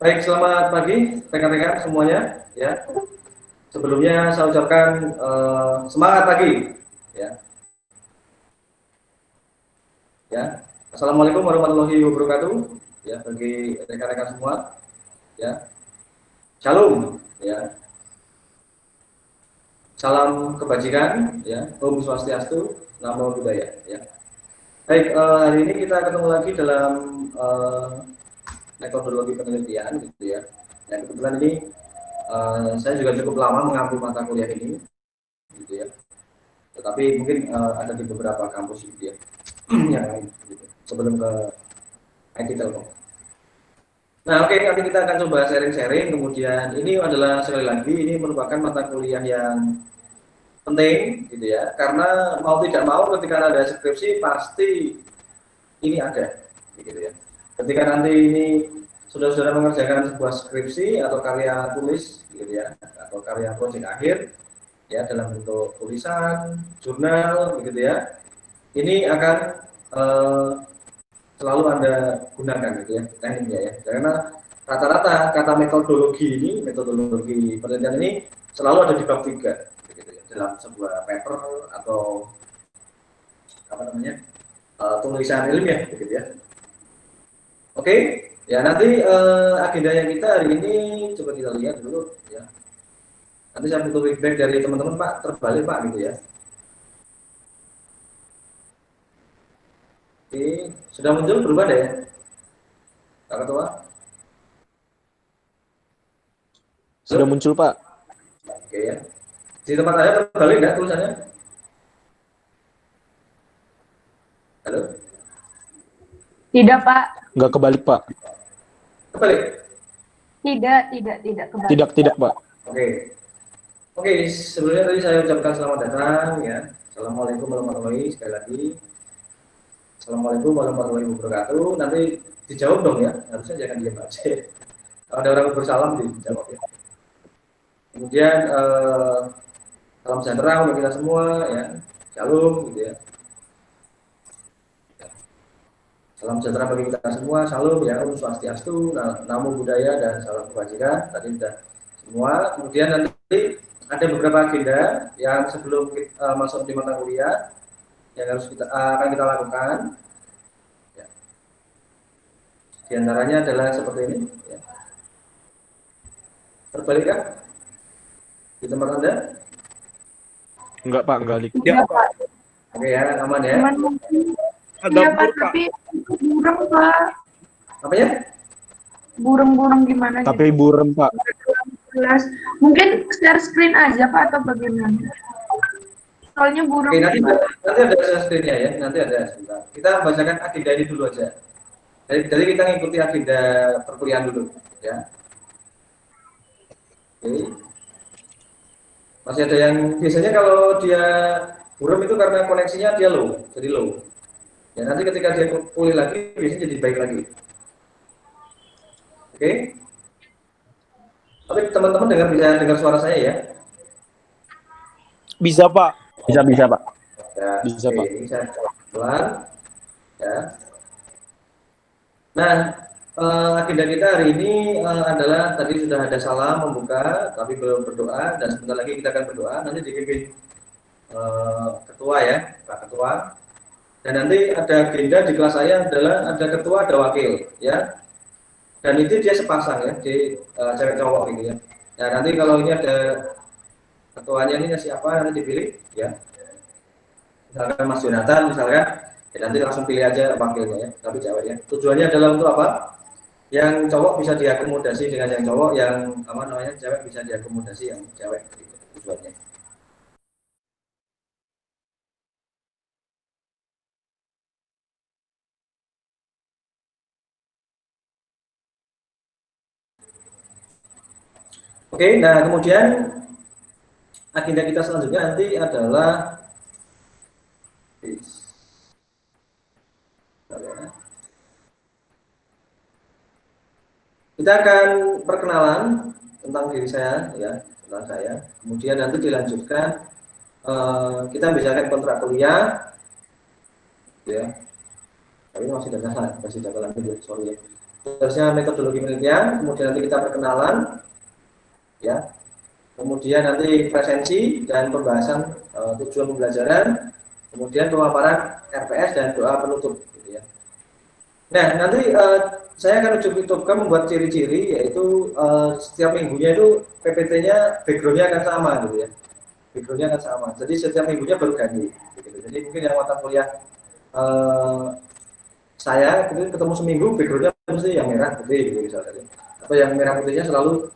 Baik, selamat pagi rekan-rekan semuanya. Ya, sebelumnya saya ucapkan semangat pagi. Ya, ya. Assalamualaikum warahmatullahi wabarakatuh. Ya, bagi rekan-rekan semua. Ya, shalom. Ya, salam kebajikan. Ya, Om Swastiastu, Namo Buddhaya. Ya. Baik, hari ini kita ketemu lagi dalam metodologi penelitian, gitu ya. Dan kebetulan ini saya juga cukup lama mengambil mata kuliah ini, gitu ya. Tetapi mungkin ada di beberapa kampus gitu ya yang lain gitu, sebelum ke IT Telkom. Nah, oke, nanti kita akan coba sharing-sharing. Kemudian ini adalah sekali lagi ini merupakan mata kuliah yang penting gitu ya, karena mau tidak mau ketika ada skripsi pasti ini ada gitu ya. Ketika nanti ini saudara-saudara mengerjakan sebuah skripsi atau karya tulis gitu ya, atau karya proyek akhir ya dalam bentuk tulisan, jurnal begitu ya. Ini akan eh, selalu Anda gunakan gitu ya tekniknya ya. Karena rata-rata kata metodologi penelitian ini selalu ada di bab 3 gitu ya, dalam sebuah paper atau apa namanya tulisan ilmiah gitu ya. Oke, ya nanti agendanya kita hari ini coba kita lihat dulu ya. Nanti saya butuh feedback dari teman-teman Pak, terbalik Pak gitu ya. Oke, sudah muncul berubah deh ya, Pak Ketua. Sudah Halo? muncul, Pak. Oke ya. Di tempat saya terbalik nggak tulisannya? Halo? Tidak, Pak. Nggak kebalik, Pak. Kebalik? Tidak kebalik. Tidak, Pak. Oke. Oke, sebelumnya tadi saya ucapkan selamat datang ya. Assalamualaikum warahmatullahi wabarakatuh. Sekali lagi. Assalamualaikum warahmatullahi wabarakatuh. Nanti dijawab dong ya. Harusnya jangan diam aja. Kalau ada orang bersalam dijawab ya. Kemudian salam sejahtera untuk kita semua ya. Shalom gitu ya. Salam sejahtera bagi kita semua. Shalom ya. Om Swastiastu, Namo Buddhaya dan salam kebajikan. Tadi sudah semua. Kemudian nanti ada beberapa agenda yang sebelum kita masuk di mata kuliah yang harus kita akan kita lakukan. Ya. Di antaranya adalah seperti ini. Ya. Terbalik kan di tempat Anda? Enggak, Pak, enggak lik. Iya, Pak. Oke ya, aman ya. Cuman mungkin iya, Pak, tapi burem, Pak. Apa ya? Burem-burem gimana Tapi gitu. burem, Pak. Jelas. Mungkin share screen aja, Pak, atau bagaimana? Soalnya burem. Oke, nanti ada screen-nya ya. Nanti ada sebentar. Kita bacakan agenda ini dulu aja. Jadi kita ngikuti agenda perkuliahan dulu ya. Oke. Masih ada yang biasanya kalau dia burem itu karena koneksinya dia low, jadi low. Ya nanti ketika dia pulih lagi biasanya jadi baik lagi. Oke. Tapi teman-teman bisa dengar suara saya ya. Bisa, Pak. Bisa, Pak. Ya, Bisa, oke, Pak. ini saya pelan ya. Nah, agenda kita hari ini adalah tadi sudah ada salam membuka, tapi belum berdoa dan sebentar lagi kita akan berdoa. Nanti dipimpin ketua ya, Pak Ketua. Dan nanti ada agenda di kelas saya adalah ada ketua, ada wakil, ya. Dan itu dia sepasang ya, di cewek cowok gitu ya. Nah nanti kalau ini ada ketuanya ini siapa nanti dipilih, ya. Misalkan Mas Jonathan, misalkan, ya nanti langsung pilih aja wakilnya ya, tapi cewek ya. Tujuannya adalah untuk apa? Yang cowok bisa diakomodasi dengan yang cowok, yang apa namanya cewek bisa diakomodasi yang cewek, gitu, tujuannya. Oke, nah kemudian agenda kita selanjutnya nanti adalah kita akan perkenalan tentang diri saya ya, tentang saya. Kemudian nanti dilanjutkan kita bicarakan kontrak kuliah, ya. Tapi masih data lanjut, sorry ya. tugasnya metodologi penelitian, kemudian nanti kita perkenalan, ya, kemudian nanti presensi dan pembahasan tujuan pembelajaran, kemudian pemaparan RPS dan doa penutup, gitu ya. Nah, nanti saya akan coba membuat ciri-ciri, yaitu setiap minggunya itu PPT-nya background-nya akan sama, gitu ya. Background-nya akan sama. Jadi setiap minggunya baru ganti. Gitu. Jadi mungkin yang mata kuliah saya itu ketemu seminggu background-nya mesti yang merah putih, gitu misalnya. Atau yang merah putihnya selalu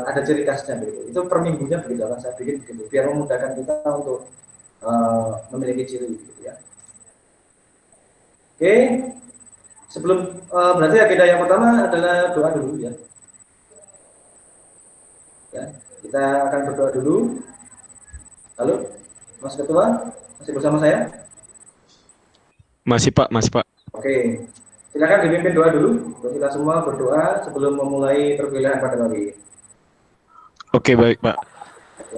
ada ciri khasnya, gitu. Itu per minggunya begitu akan saya bikin begitu, biar memudahkan kita untuk memiliki ciri, gitu ya. Oke. Sebelum berarti agenda yang pertama adalah doa dulu ya. Ya, kita akan berdoa dulu. Halo, Mas Ketua, masih bersama saya? Masih Pak, masih Pak. Oke, silakan dipimpin doa dulu. Kita semua berdoa sebelum memulai perkuliahan pada hari ini. Oke, baik Pak.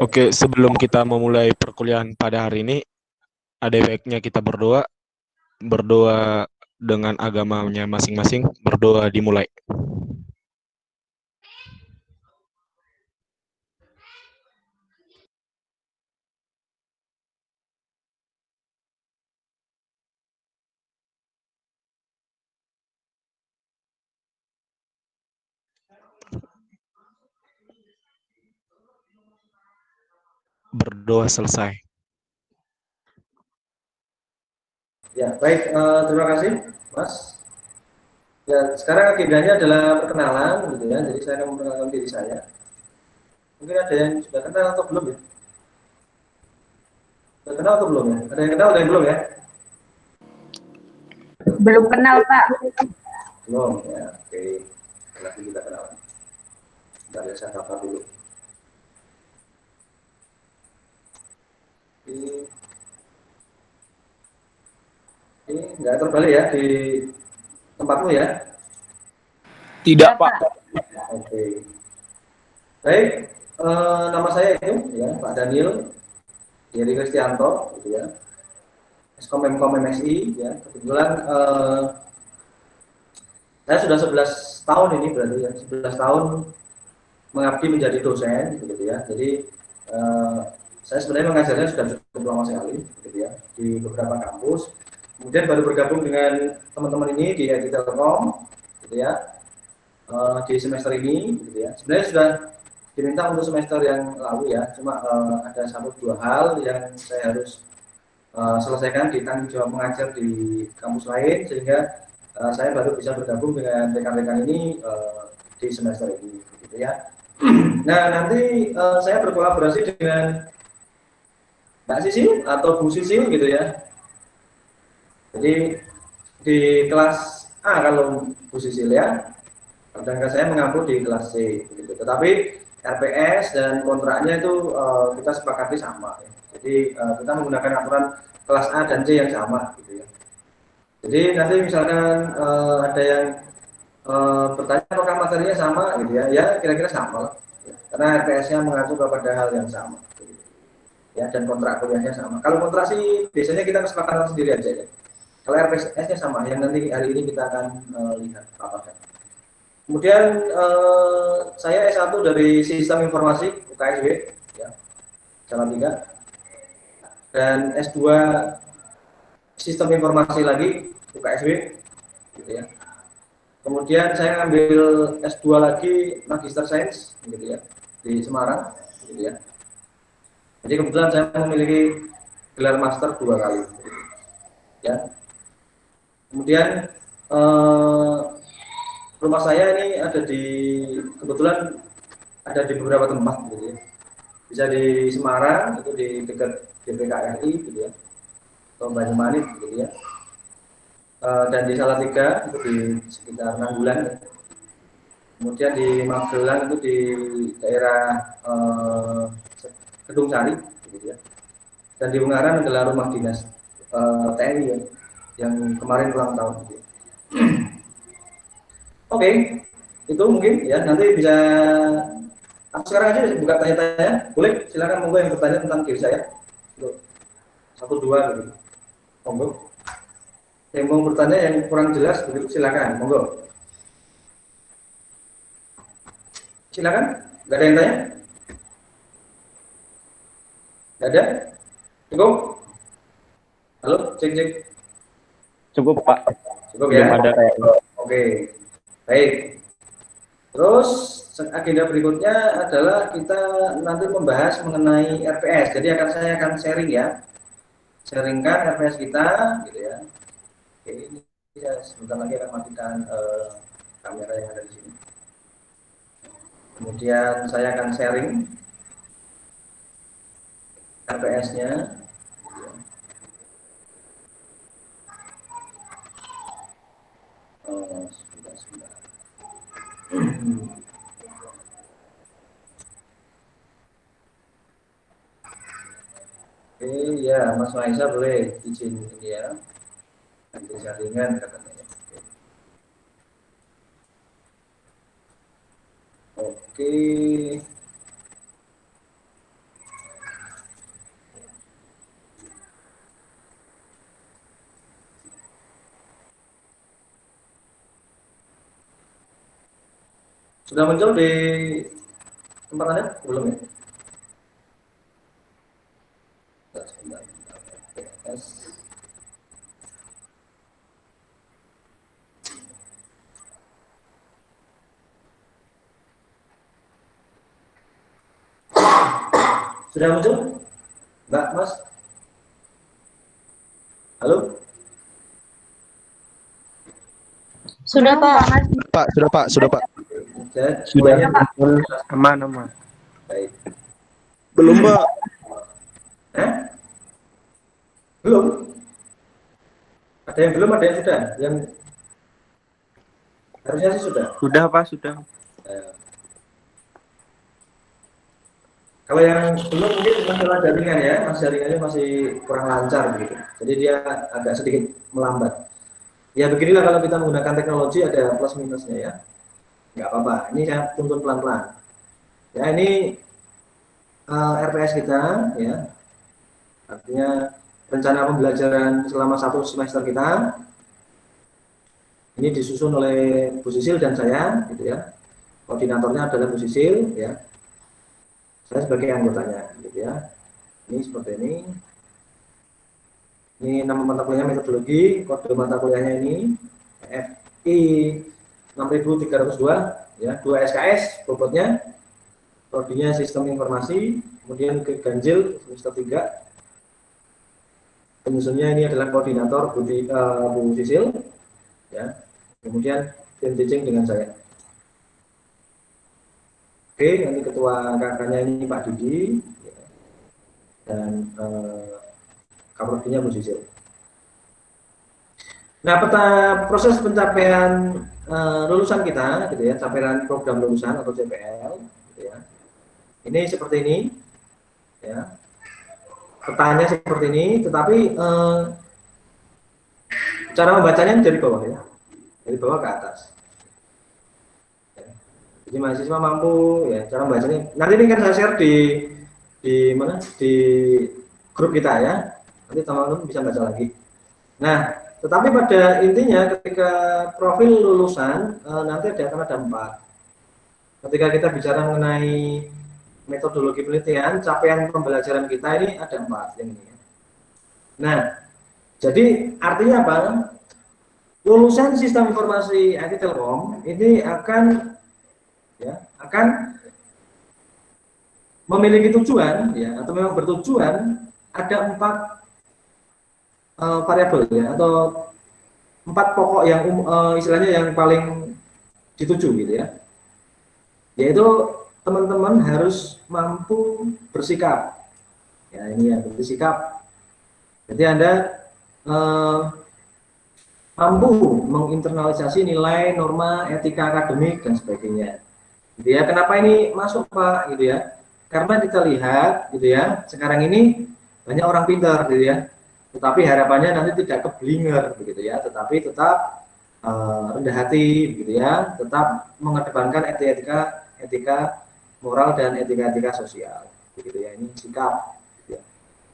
Oke, sebelum kita memulai perkuliahan pada hari ini, ada baiknya kita berdoa. Berdoa dengan agamanya masing-masing. Berdoa dimulai. Berdoa selesai. Ya, baik. Terima kasih, Mas. Ya, sekarang agendanya adalah perkenalan, gitu ya. Jadi saya akan memperkenalkan diri saya. Mungkin ada yang sudah kenal atau belum ya? Sudah kenal atau belum ya? Ada yang kenal, ada yang belum ya? Belum kenal, Pak. Belum ya. Oke, nanti kita kenal. Bentar ya, saya tata dulu. Ini nggak terbalik ya di tempatmu ya? Tidak, Pak. Oke. Baik, nama saya itu ya Pak Daniel Yeri Kristianto, gitu ya. Eskom MSI ya. Kebetulan saya sudah 11 tahun ini berarti ya, 11 tahun mengabdi menjadi dosen, gitu ya. Jadi saya sebenarnya mengajarnya sudah cukup lama sekali, gitu ya, di beberapa kampus. Kemudian baru bergabung dengan teman-teman ini di IT Telkom, gitu ya, di semester ini, gitu ya. Sebenarnya sudah diminta untuk semester yang lalu ya, cuma ada satu dua hal yang saya harus selesaikan di tanggung jawab mengajar di kampus lain, sehingga saya baru bisa bergabung dengan rekan-rekan ini di semester ini, gitu ya. Nah, nanti saya berkolaborasi dengan Mbak Sisil atau Bu Sisil, gitu ya. Jadi di kelas A kalau Bu Sisil ya, sedangkan saya mengampu di kelas C, gitu. Tetapi RPS dan kontraknya itu kita sepakati sama, ya. Jadi kita menggunakan aturan kelas A dan C yang sama, gitu ya. Jadi nanti misalkan ada yang bertanya apakah materinya sama, gitu ya, ya kira-kira sama lah, ya. Karena RPS-nya mengacu kepada hal yang sama, gitu. Ya, dan kontrak kuliahnya sama. Kalau kontrak sih biasanya kita kesepakatan sendiri aja ya. Kalau RPS-nya sama, yang nanti hari ini kita akan lihat apa. Kemudian saya S1 dari Sistem Informasi UKSW ya, Salatiga, dan S2 Sistem Informasi lagi UKSW, gitu ya. Kemudian saya ambil S2 lagi Magister Sains, gitu ya, di Semarang, gitu ya. Jadi kebetulan saya memiliki gelar master 2 kali, ya. Kemudian rumah saya ini ada di, kebetulan ada di beberapa tempat, gitu ya. Bisa di Semarang itu di dekat DPKRI, gitu ya, atau Banyumanik, gitu ya. Dan di Salatiga itu di sekitar Nanggulan, ya. Kemudian di Magelang itu di daerah Gedung Sari, gitu ya. Dan di Ungaran adalah rumah dinas TNI ya, yang kemarin ulang tahun, gitu ya. Oke, itu mungkin ya, nanti bisa aku sekarang aja buka tanya-tanya, boleh silakan, monggo yang bertanya tentang diri saya, untuk 1 2 gitu, monggo. Yang mau bertanya yang kurang jelas begitu silakan, monggo. Silakan. Nggak ada yang tanya? Nggak ada? Cukup? Halo, cek cek. Cukup Pak, Cukup belum ya? ada kayaknya. Oke, baik. Terus agenda berikutnya adalah kita nanti membahas mengenai RPS. Jadi saya akan sharing ya, sharingkan RPS kita, gitu ya. Oke, ini saya sebentar lagi akan matikan kamera yang ada di sini. Kemudian saya akan sharing RPS-nya. Oh, sebentar. Oke, ya, Mas Maisa boleh izin ini ya. Nanti jaringan katanya. Oke. Sudah muncul di tempat Anda? Belum ya? Sebentar. RPS. Sudah muncul? Mbak, Mas? Halo? Sudah Pak. Pak, sudah Pak, sudah Pak. Sudah Mulainya aman. baik. Belum Pak. Hah? Belum? Ada yang belum, ada yang sudah? Yang harusnya sih sudah. Sudah Pak, sudah. Eh, Kalau yang belum mungkin masalah jaringan ya, mas jaringannya masih kurang lancar begitu. Jadi dia agak sedikit melambat. Ya beginilah kalau kita menggunakan teknologi ada plus minusnya ya. Nggak apa-apa. Ini saya tuntun pelan-pelan. Ya ini RPS kita ya. Artinya rencana pembelajaran selama 1 semester kita ini disusun oleh Bu Sisil dan saya, gitu ya. Koordinatornya adalah Bu Sisil, ya. Saya sebagai anggotanya, gitu ya. Ini seperti ini. Ini nama mata kuliahnya metodologi, kode mata kuliahnya ini FI 6302, ya, 2 SKS bobotnya, prodinya sistem informasi, kemudian ke ganjil semester 3. Penyusunnya ini adalah koordinator Bu Sisil, ya. Kemudian tim teaching dengan saya. Oke, nanti ketua kakaknya ini Pak Didi, ya. Dan Kaprodinya Bu Sisil. Nah, peta proses pencapaian lulusan kita, gitu ya, capaian program lulusan atau CPL, gitu ya. Ini seperti ini, ya. Petanya seperti ini, tetapi cara membacanya dari bawah ya, dari bawah ke atas. Ya. Jadi mahasiswa mampu, ya, cara membacanya. Nanti ini kan saya share di mana, di grup kita ya. Nanti teman-teman bisa baca lagi. Nah, tetapi pada intinya ketika profil lulusan nanti akan ada 4. Ketika kita bicara mengenai metodologi penelitian, capaian pembelajaran kita ini ada 4 yang ini. Nah, jadi artinya apa? Lulusan sistem informasi IT Telkom ini akan memiliki tujuan, ya, atau memang bertujuan ada 4 variabel ya, atau 4 pokok yang istilahnya yang paling dituju gitu ya, yaitu teman-teman harus mampu bersikap ya, ini ya, bersikap. Jadi Anda mampu menginternalisasi nilai, norma, etika akademik dan sebagainya gitu ya. Kenapa ini masuk Pak gitu ya, karena kita lihat gitu ya, sekarang ini banyak orang pintar gitu ya, tetapi harapannya nanti tidak keblinger begitu ya, tetapi tetap rendah hati begitu ya, tetap mengedepankan etika moral dan etika sosial begitu ya. Ini sikap gitu ya.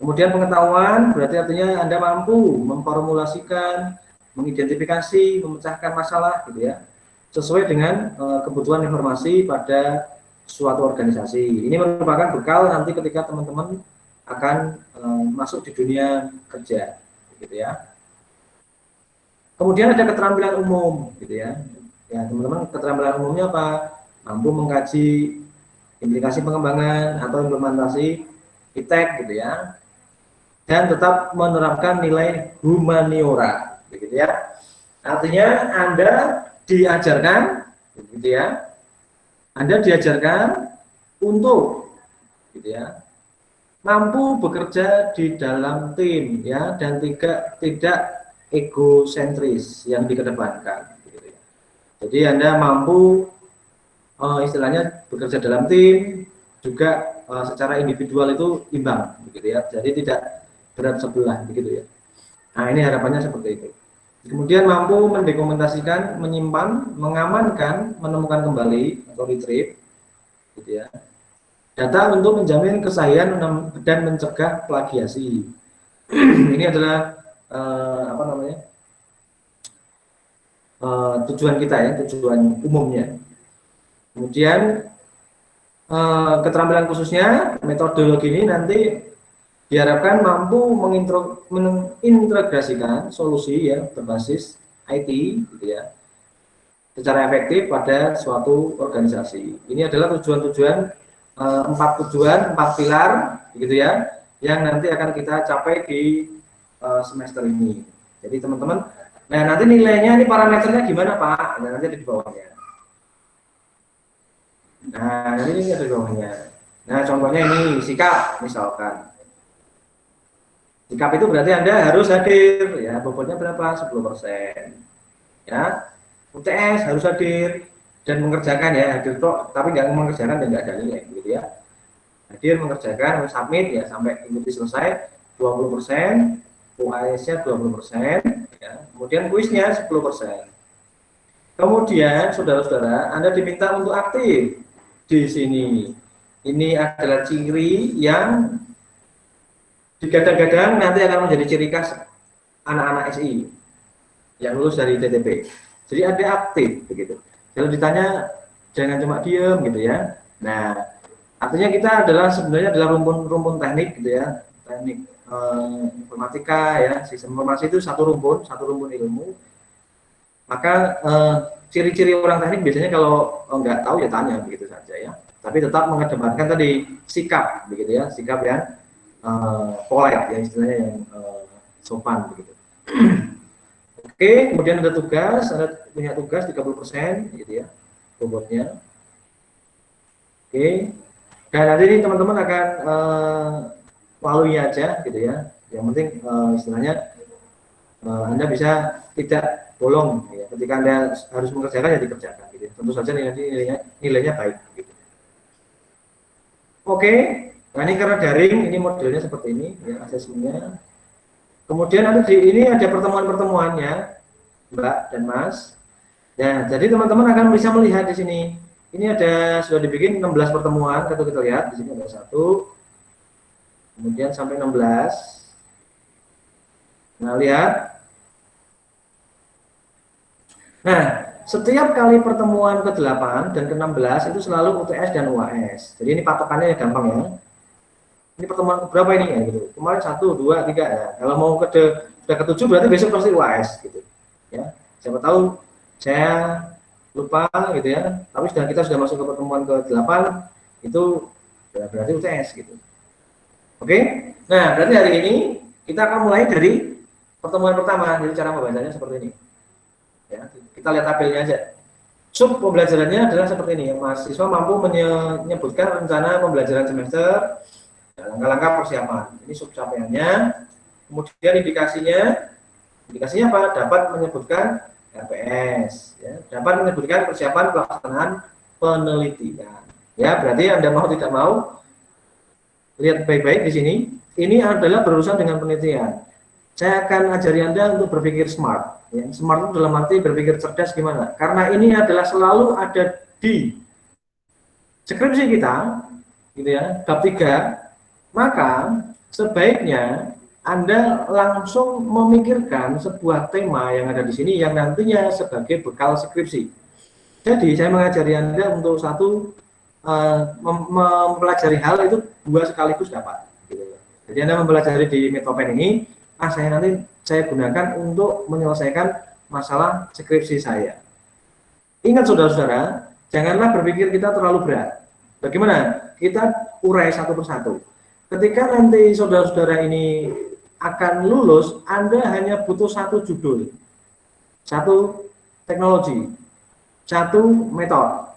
Kemudian pengetahuan berarti artinya Anda mampu memformulasikan, mengidentifikasi, memecahkan masalah gitu ya, sesuai dengan kebutuhan informasi pada suatu organisasi. Ini merupakan bekal nanti ketika teman-teman akan masuk di dunia kerja, gitu ya. Kemudian ada keterampilan umum, gitu ya. Ya, teman-teman, keterampilan umumnya apa? Mampu mengkaji implikasi pengembangan atau implementasi ITEK, gitu ya. Dan tetap menerapkan nilai humaniora, gitu ya. Artinya Anda diajarkan, gitu ya. Anda diajarkan untuk, gitu ya, mampu bekerja di dalam tim, ya, dan tidak egosentris yang dikedepankan. Gitu ya. Jadi Anda mampu istilahnya bekerja dalam tim, juga secara individual itu imbang, begitu ya. Jadi tidak berat sebelah, begitu ya. Nah, ini harapannya seperti itu. Kemudian mampu mendokumentasikan, menyimpan, mengamankan, menemukan kembali atau retrieve, gitu ya, data untuk menjamin kesahihan dan mencegah plagiasi. Ini adalah apa namanya, tujuan kita ya, tujuan umumnya. Kemudian keterampilan khususnya metodologi ini nanti diharapkan mampu mengintegrasikan solusi ya berbasis IT, gitu ya, secara efektif pada suatu organisasi. Ini adalah tujuan-tujuan, 4 tujuan, 4 pilar, gitu ya, yang nanti akan kita capai di semester ini. Jadi teman-teman, nah nanti nilainya ini parameternya gimana Pak? Nah, nanti ada di bawahnya. Nah ini ada di bawahnya. Nah contohnya ini sikap misalkan. Sikap itu berarti Anda harus hadir, ya, bobotnya berapa? 10%. Ya, UTS harus hadir dan mengerjakan, ya, hadir kok, tapi nggak mengerjakan dan nggak ada nilai, gitu ya. Hadir, mengerjakan, submit, ya, sampai ikuti selesai 20%, UAS-nya 20%, ya, kemudian kuisnya 10%. Kemudian, saudara-saudara, Anda diminta untuk aktif di sini. Ini adalah ciri yang digadang-gadang nanti akan menjadi ciri khas anak-anak SI yang lulus dari TTP. Jadi ada aktif, begitu. Kalau ditanya jangan cuma diem, gitu ya. Nah, artinya kita adalah sebenarnya adalah rumpun teknik, gitu ya, teknik informatika, ya, sistem informasi itu satu rumpun ilmu. Maka ciri-ciri orang teknik biasanya kalau nggak tahu ya tanya, begitu saja ya. Tapi tetap mengedepankan tadi sikap, begitu ya, sikap yang polite, ya, istilahnya yang sopan, begitu. Oke, kemudian ada tugas, Anda punya tugas 30%, gitu ya, bobotnya. Oke, dan nanti ini teman-teman akan lalui aja, gitu ya. Yang penting istilahnya Anda bisa tidak bolong, ya. Ketika Anda harus mengerjakan ya dikerjakan, gitu. Tentu saja nilainya baik, gitu. Oke. Nah ini karena daring, ini modelnya seperti ini, ya, asesmennya. Kemudian ini ada pertemuan-pertemuannya, Mbak dan Mas. Ya, jadi teman-teman akan bisa melihat di sini. Ini sudah dibikin 16 pertemuan, kalau kita lihat di sini ada 1, kemudian sampai 16. Nah lihat. Nah, setiap kali pertemuan ke-8 dan ke-16 itu selalu UTS dan UAS. Jadi ini patokannya gampang ya. Ini pertemuan berapa ini ya, gitu. Kemarin 1, 2, 3 ya. Kalau mau sudah ke-7 berarti besok pasti UAS, gitu. Ya. Siapa tahu saya lupa, gitu ya. Tapi kita sudah masuk ke pertemuan ke-8 itu ya, berarti UTS, gitu. Oke. Nah, berarti hari ini kita akan mulai dari pertemuan pertama. Jadi cara membacanya seperti ini. Ya, kita lihat tabelnya aja. Sub pembelajarannya adalah seperti ini. Mahasiswa mampu menyebutkan rencana pembelajaran semester, langkah-langkah persiapan. Ini sub capaiannya. Kemudian indikasinya apa? Dapat menyebutkan RPS, ya. Dapat menyebutkan persiapan pelaksanaan penelitian. Ya, berarti Anda mau tidak mau lihat baik-baik di sini. Ini adalah berurusan dengan penelitian. Saya akan ajari Anda untuk berpikir smart. Ya. Smart itu dalam arti berpikir cerdas gimana? Karena ini adalah selalu ada di skripsi kita, gitu ya, bab 3. Maka sebaiknya Anda langsung memikirkan sebuah tema yang ada di sini yang nantinya sebagai bekal skripsi. Jadi saya mengajari Anda untuk satu mempelajari hal itu 2 sekaligus dapat. Gitu. Jadi Anda mempelajari di Metopen ini, saya gunakan untuk menyelesaikan masalah skripsi saya. Ingat saudara-saudara, janganlah berpikir kita terlalu berat. Bagaimana? Kita urai satu persatu. Ketika nanti saudara-saudara ini akan lulus, Anda hanya butuh 1 judul, 1 teknologi, 1 metode,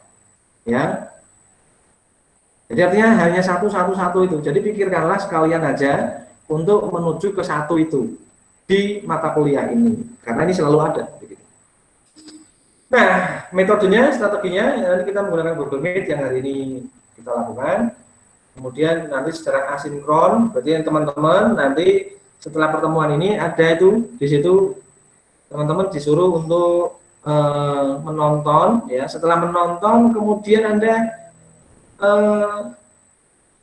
ya. Jadi artinya hanya satu itu. Jadi pikirkanlah sekalian aja untuk menuju ke 1 itu di mata kuliah ini, karena ini selalu ada. Nah, metodenya, strateginya, nanti kita menggunakan Google Meet yang hari ini kita lakukan. Kemudian nanti secara asinkron, berarti teman-teman nanti setelah pertemuan ini ada itu di situ teman-teman disuruh untuk menonton, ya. Setelah menonton, kemudian Anda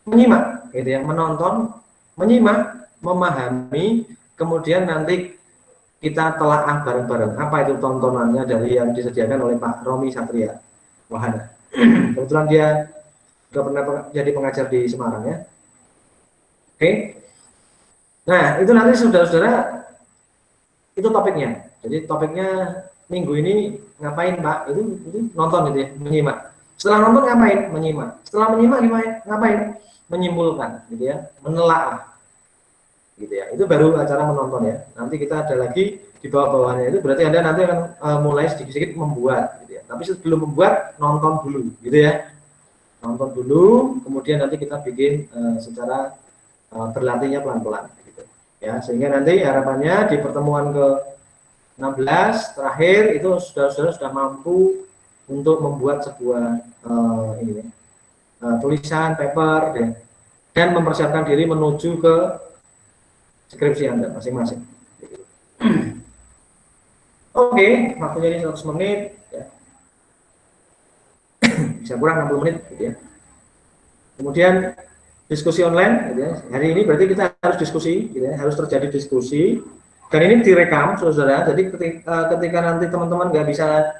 menyimak, gitu ya, menonton, menyimak, memahami, kemudian nanti kita telaah bareng-bareng apa itu tontonannya dari yang disediakan oleh Pak Romi Satria Wahana. Kebetulan dia sudah pernah jadi pengajar di Semarang, ya. Oke. Nah, itu nanti saudara-saudara itu topiknya. Jadi topiknya minggu ini ngapain, Pak? Itu nonton gitu ya, menyimak. Setelah nonton ngapain? Menyimak. Setelah menyimak gimana? Ngapain? Menyimpulkan, gitu ya, menelaah. Gitu ya. Itu baru acara menonton, ya. Nanti kita ada lagi di bawah-bawahnya, itu berarti Anda nanti akan mulai sedikit-sedikit membuat, gitu ya. Tapi sebelum membuat, nonton dulu, gitu ya. Nonton dulu, kemudian nanti kita bikin secara berlatihnya pelan-pelan, gitu. Ya, sehingga nanti harapannya di pertemuan ke-16 terakhir itu sudah mampu untuk membuat sebuah tulisan, paper, ya, dan mempersiapkan diri menuju ke skripsi Anda masing-masing. Oke, waktunya ini 100 menit, ya. Bisa kurang 60 menit, gitu ya. Kemudian diskusi online, gitu ya. Hari ini berarti kita harus diskusi, gitu ya. Harus terjadi diskusi. Dan ini direkam, saudara. Jadi ketika nanti teman-teman nggak bisa,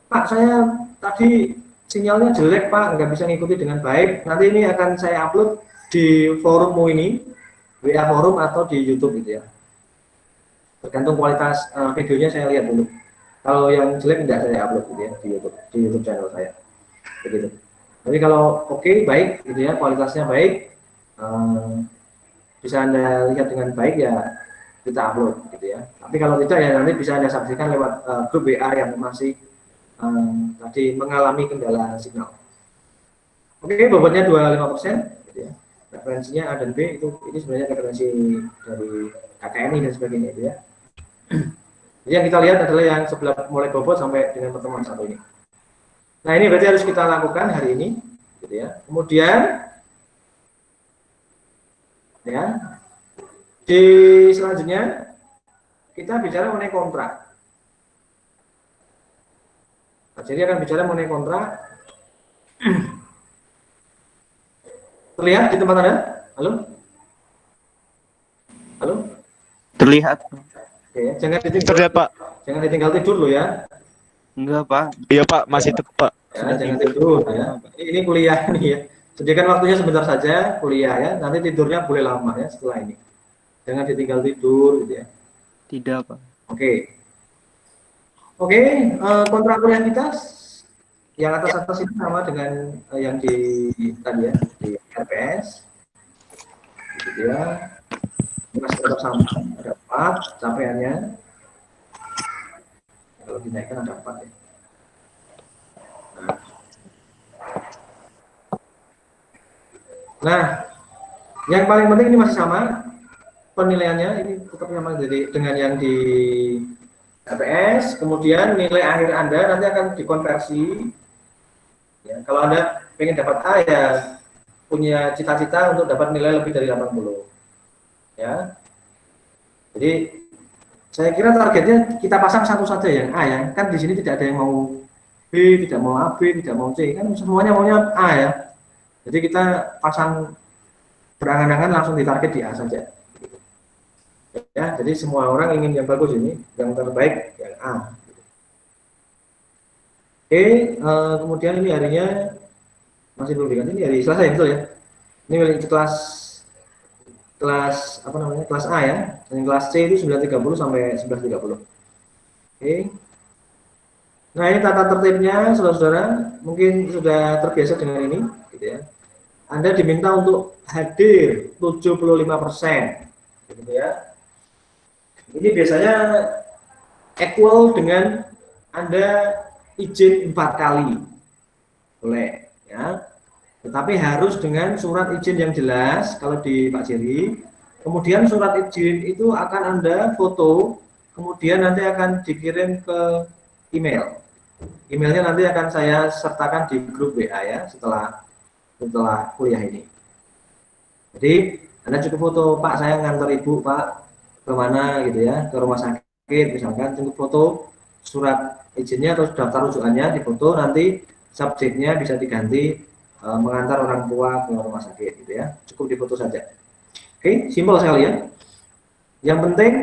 Pak, saya tadi sinyalnya jelek, Pak, nggak bisa ngikuti dengan baik. Nanti ini akan saya upload di forummu ini, WA forum atau di YouTube, gitu ya. Tergantung kualitas videonya, saya lihat dulu. Kalau yang jelek tidak saya upload, gitu ya, di YouTube channel saya. Begitu. Jadi kalau oke, baik, gitu ya, kualitasnya baik, bisa Anda lihat dengan baik, ya kita upload, gitu ya. Tapi kalau tidak, ya nanti bisa Anda saksikan lewat grup WA yang masih tadi mengalami kendala signal. Oke, bobotnya 25%, gitu ya. Referensinya A dan B, ini sebenarnya referensi dari KKNI dan sebagainya, gitu ya. Jadi yang kita lihat adalah yang sebelah mulai bobot sampai dengan pertemuan 1 ini. Nah, ini berarti harus kita lakukan hari ini, gitu ya. Kemudian, ya, di selanjutnya kita bicara mengenai kontrak. Nah, jadi akan bicara mengenai kontrak. Terlihat di tempat Anda? Halo? Halo? Terlihat. Oke, jangan ditinggal. Terlihat, Pak. Jangan ditinggal tidur loh, ya. Enggak, Pak. Iya, Pak, masih tetap, Pak. Ya, jangan tidur, ya. Ini kuliah nih, ya. Sediakan waktunya sebentar saja kuliah, ya. Nanti tidurnya boleh lama, ya, setelah ini. Jangan ditinggal tidur, gitu ya. Tidak, Pak. Oke. Oke, kontrak kuliah kita yang atas ini sama dengan yang di tadi, ya, di RPS. Gitu ya. Masih tetap sama, ada 4 capaiannya. Kalau dinaikkan ada 4, ya. Nah, yang paling penting ini masih sama penilaiannya, ini tetap sama dengan yang di RPS. Kemudian nilai akhir Anda nanti akan dikonversi, ya. Kalau Anda ingin dapat A, ya punya cita-cita untuk dapat nilai lebih dari 80, ya. Jadi saya kira targetnya kita pasang satu saja yang A, ya. Kan di sini tidak ada yang mau B, tidak mau AB, tidak mau C, kan semuanya maunya A, ya. Jadi kita pasang berangan-angan langsung ditarget di A saja. Ya, jadi semua orang ingin yang bagus ini, yang terbaik yang A. Oke, kemudian ini harinya Masih belum diganti, ini hari Selasa ya, betul ya? Ini milik kelas apa namanya, kelas A ya, dan kelas C itu 9.30 sampai 11.30. Oke. Nah ini tata tertibnya, saudara-saudara, mungkin sudah terbiasa dengan ini, gitu ya. Anda diminta untuk hadir 75%, gitu ya. Ini biasanya equal dengan Anda izin 4 kali, boleh, ya. Tetapi harus dengan surat izin yang jelas kalau di Pak Jerry. Kemudian surat izin itu akan Anda foto, kemudian nanti akan dikirim ke email. Emailnya nanti akan saya sertakan di grup WA ya setelah kuliah ini. Jadi Anda cukup foto, Pak saya ngantar Ibu Pak ke mana gitu ya, ke rumah sakit misalkan, cukup foto surat izinnya atau daftar rujukannya difoto, nanti subjeknya bisa diganti mengantar orang tua ke rumah sakit gitu ya, cukup difoto saja. Oke, simpel sekali ya. Yang penting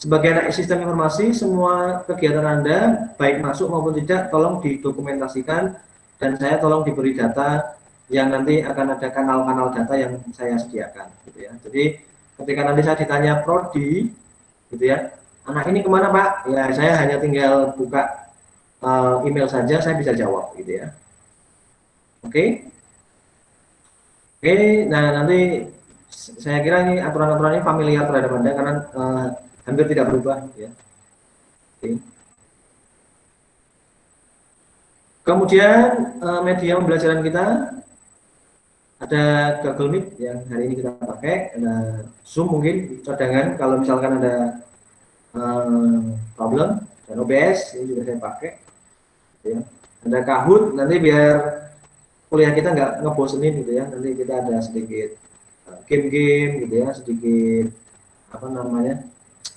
sebagai anak sistem informasi, semua kegiatan Anda, baik masuk maupun tidak, tolong didokumentasikan, dan saya tolong diberi data yang nanti akan ada kanal-kanal data yang saya sediakan. Gitu ya. Jadi ketika nanti saya ditanya prodi, gitu ya, anak ini kemana Pak? Ya saya hanya tinggal buka email saja, saya bisa jawab, gitu ya. Oke, oke. Nah nanti saya kira ini aturan-aturan ini familiar terhadap Anda karena hampir tidak berubah ya. Oke. Kemudian media pembelajaran kita ada Google Meet yang hari ini kita pakai, ada Zoom mungkin cadangan kalau misalkan ada problem, dan OBS ini juga saya pakai ya. Ada Kahoot nanti biar kuliah kita nggak ngebosenin gitu ya, nanti kita ada sedikit game-game gitu ya, sedikit apa namanya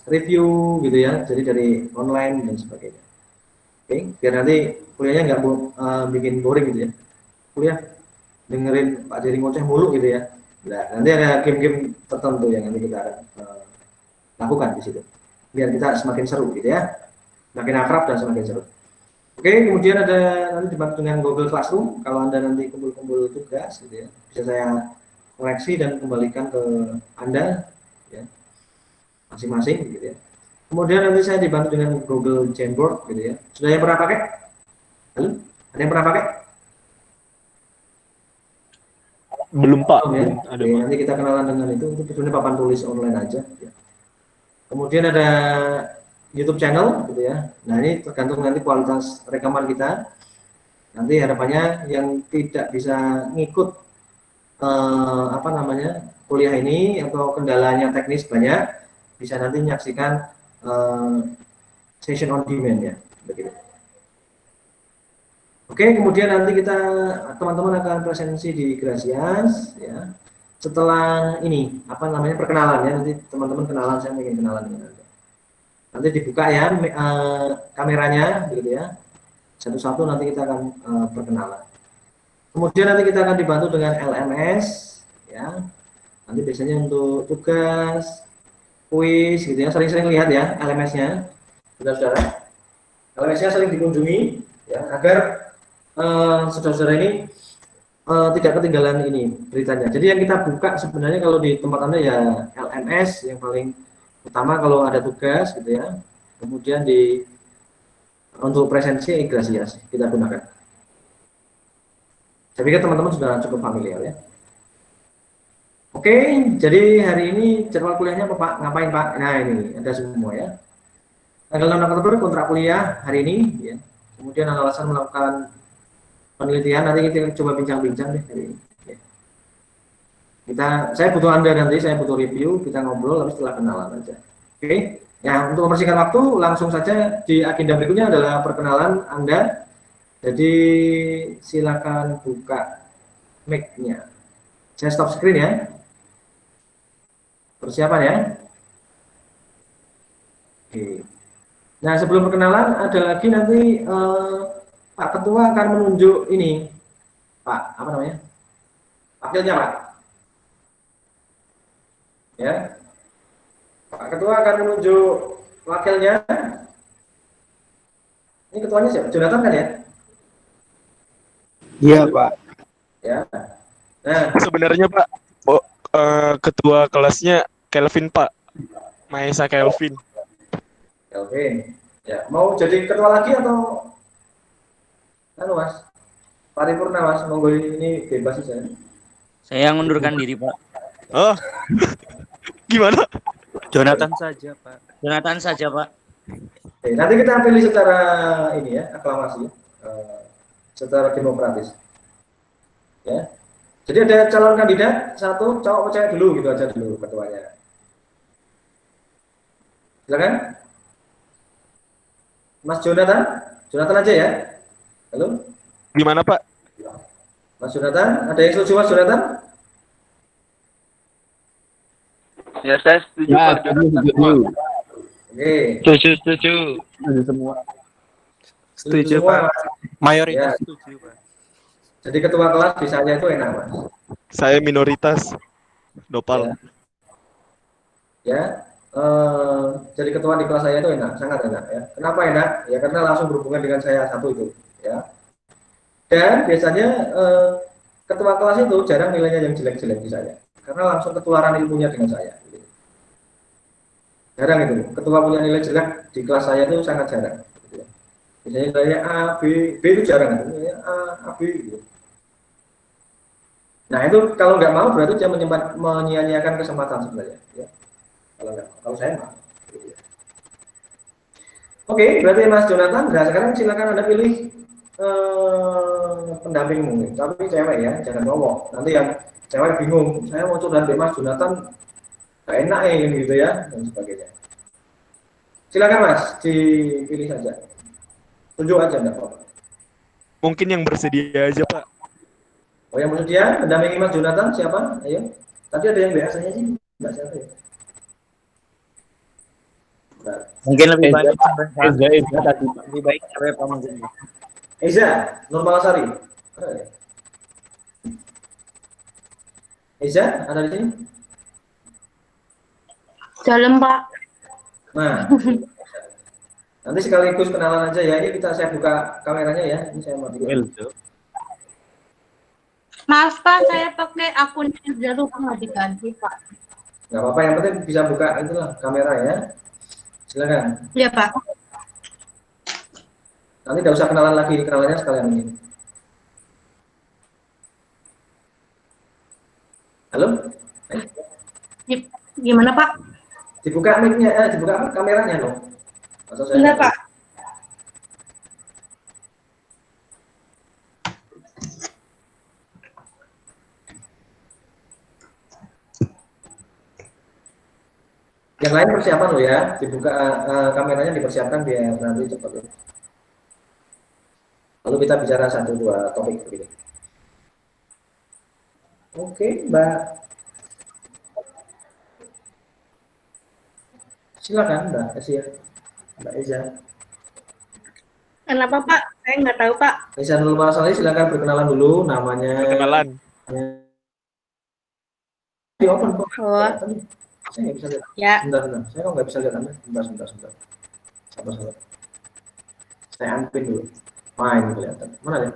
review gitu ya, jadi dari online dan sebagainya. Oke, biar nanti kuliahnya nggak bikin boring gitu ya, kuliah dengerin Pak Jerry ngoceh mulu gitu ya. Nah, nanti ada game-game tertentu yang nanti kita lakukan di situ, biar kita semakin seru gitu ya, semakin akrab dan semakin seru. Oke, kemudian ada nanti dibantu dengan Google Classroom. Kalau Anda nanti kumpul-kumpul tugas gitu ya, bisa saya koreksi dan kembalikan ke Anda ya, masing-masing gitu ya. Kemudian nanti saya dibantu dengan Google Jamboard gitu ya. Sudah yang pernah pakai? Halo? Ada yang pernah pakai? Belum Pak, Ya. belum ada Oke, Pak. nanti kita kenalan dengan itu sebenarnya papan tulis online aja ya. Kemudian ada YouTube channel gitu ya. Nah ini tergantung nanti kualitas rekaman kita. Nanti harapannya yang tidak bisa ngikut apa namanya kuliah ini atau kendalanya teknis banyak, bisa nanti menyaksikan session on demand ya, begitu. Oke, kemudian nanti kita teman-teman akan presensi di Gracias ya. Setelah ini apa namanya perkenalan ya, nanti teman-teman kenalan, saya ingin kenalan dengan Anda. Nanti dibuka ya kameranya begitu ya. Satu-satu nanti kita akan perkenalan. Kemudian nanti kita akan dibantu dengan LMS ya. Nanti biasanya untuk tugas, kuis gitu ya, sering-sering lihat ya LMS-nya. Saudara-saudara. LMS-nya sering dikunjungi ya agar saudara-saudara ini tidak ketinggalan ini beritanya. Jadi yang kita buka sebenarnya kalau di tempat Anda ya LMS yang paling utama kalau ada tugas gitu ya. Kemudian untuk presensi Gracias kita gunakan. Saya pikir teman-teman sudah cukup familiar ya. Oke, jadi hari ini jadwal kuliahnya apa Pak? Ngapain Pak? Nah ini ada semua ya. Tanggal 6 Oktober kontrak kuliah hari ini ya. Kemudian alasan melakukan penelitian nanti kita coba bincang-bincang deh hari ini. Ya. Saya butuh Anda nanti, saya butuh review, kita ngobrol lalu setelah kenalan aja. Oke. Ya, untuk mempersingkat waktu langsung saja di agenda berikutnya adalah perkenalan Anda. Jadi silakan buka mic-nya. Saya stop screen ya. Persiapan ya. Oke. Nah, sebelum perkenalan ada lagi nanti Pak Ketua akan menunjuk ini. Pak, apa namanya? Wakilnya, Pak. Ya. Pak Ketua akan menunjuk wakilnya. Ini ketuanya siapa? Jonathan kan ya? Iya, Pak. Ya. Nah, Sebenarnya Pak, ketua kelasnya Kelvin Pak, Maesa Kelvin. Kelvin. Ya, mau jadi ketua lagi atau anu Mas? Paripurna Mas, monggo ini bebas saja. Saya mengundurkan diri, Pak. Oh, gimana? Jonathan saja, Pak. Jonathan saja, Pak. Oke, nanti kita pilih secara ini ya, aklamasi, secara demokratis. Ya. Jadi ada calon kandidat satu cowok cewek dulu gitu aja dulu ketuanya. Silakan, Mas Jonathan, Jonathan aja ya. Halo, Gimana Pak? Mas Jonathan, ada yang setuju Mas Jonathan? Ya, saya setuju, Pak. Oke, Setuju semua. Setuju, semua, Pak. Mas. Mayoritas Ya. setuju, Pak. Jadi ketua kelas bisanya itu enak Mas. Saya minoritas. Dopal. Ya, jadi ketua di kelas saya itu enak, sangat enak ya. Kenapa enak? Ya karena langsung berhubungan dengan saya satu itu, ya. Dan biasanya ketua kelas itu jarang nilainya yang jelek-jelek di saya, karena langsung ketularan ilmunya dengan saya. Gitu. Jarang itu, ketua punya nilai jelek di kelas saya itu sangat jarang. Gitu ya. Biasanya nilainya A, B, B itu jarang, nilainya A, B. Gitu. Nah itu kalau nggak mau berarti dia menyia-nyiakan kesempatan sebenarnya. Ya. Kalau nggak, kalau saya mau. Gitu ya. Oke, berarti Mas Jonathan, nah sekarang silakan Anda pilih pendampingmu, tapi cewek ya, jangan cowok. Nanti yang cewek bingung, saya mau curhat dengan Mas Jonathan, gak enak ya gitu ya, dan sebagainya. Silakan Mas, dipilih saja. Tunjuk aja enggak apa-apa. Mungkin yang bersedia aja Pak. Oh yang bersedia mendampingi Mas Jonathan siapa? Ayo. Tadi ada yang biasanya sih, enggak siapa ya? Bentar. Mungkin lebih baik lebih baik cewek Pak mungkin. Eza, Nurmalasari. Ada ya? Eza, ada di sini? Dalam, Pak. Nah, nanti sekaligus kenalan aja ya. Ini saya buka kameranya ya. Ini saya mau Maaf, Pak, saya pakai akun yang lupa nggak diganti, Pak. nggak apa-apa, yang penting bisa buka itulah kamera ya. Silakan. Iya, Pak. Nanti nggak usah kenalan lagi, kenalannya sekalian ini. Halo? Gimana, Pak? Dibuka mic-nya, dibuka apa? Kameranya loh. Masa saya Benar, nggak Pak. Yang lain persiapan loh ya, dibuka kameranya dipersiapkan biar nanti cepat. Ya. Lalu kita bicara satu dua topik begini. Oke, Mbak. Silakan Mbak Asia. Mbak Eza. Kenapa, Pak? Saya nggak tahu, Pak. Eza Nurmalasari, silakan berkenalan dulu namanya. Perkenalan. Di open kok. Oh. Saya nggak bisa lihat. Ya. Bentar. Saya kok nggak bisa lihat Anda. Bentar. Sabar. Saya unpin dulu. Main kelihatan. Mana ya?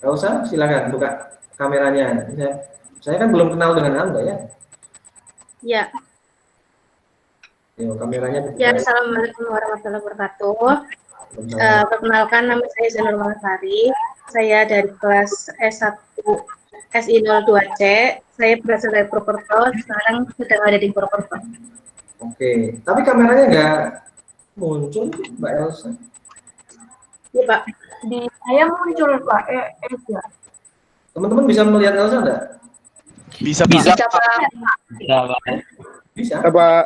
Nggak usah, silakan buka kameranya. Saya kan belum kenal dengan Anda ya. Ya. Yo, kameranya dibuka. Ya, Assalamualaikum warahmatullahi wabarakatuh. Perkenalkan, nama saya Zainur Malasari. Saya dari kelas S1 SI02C. Saya berasal dari Purwokerto. Sekarang sedang ada di Purwokerto. Oke, tapi kameranya nggak muncul, Mbak Elsa. Iya, Pak. Di saya muncul, Pak. Ya. Teman-teman bisa melihat Elsa nggak? Bisa Pak. Bisa, Pak. Bisa. Pak.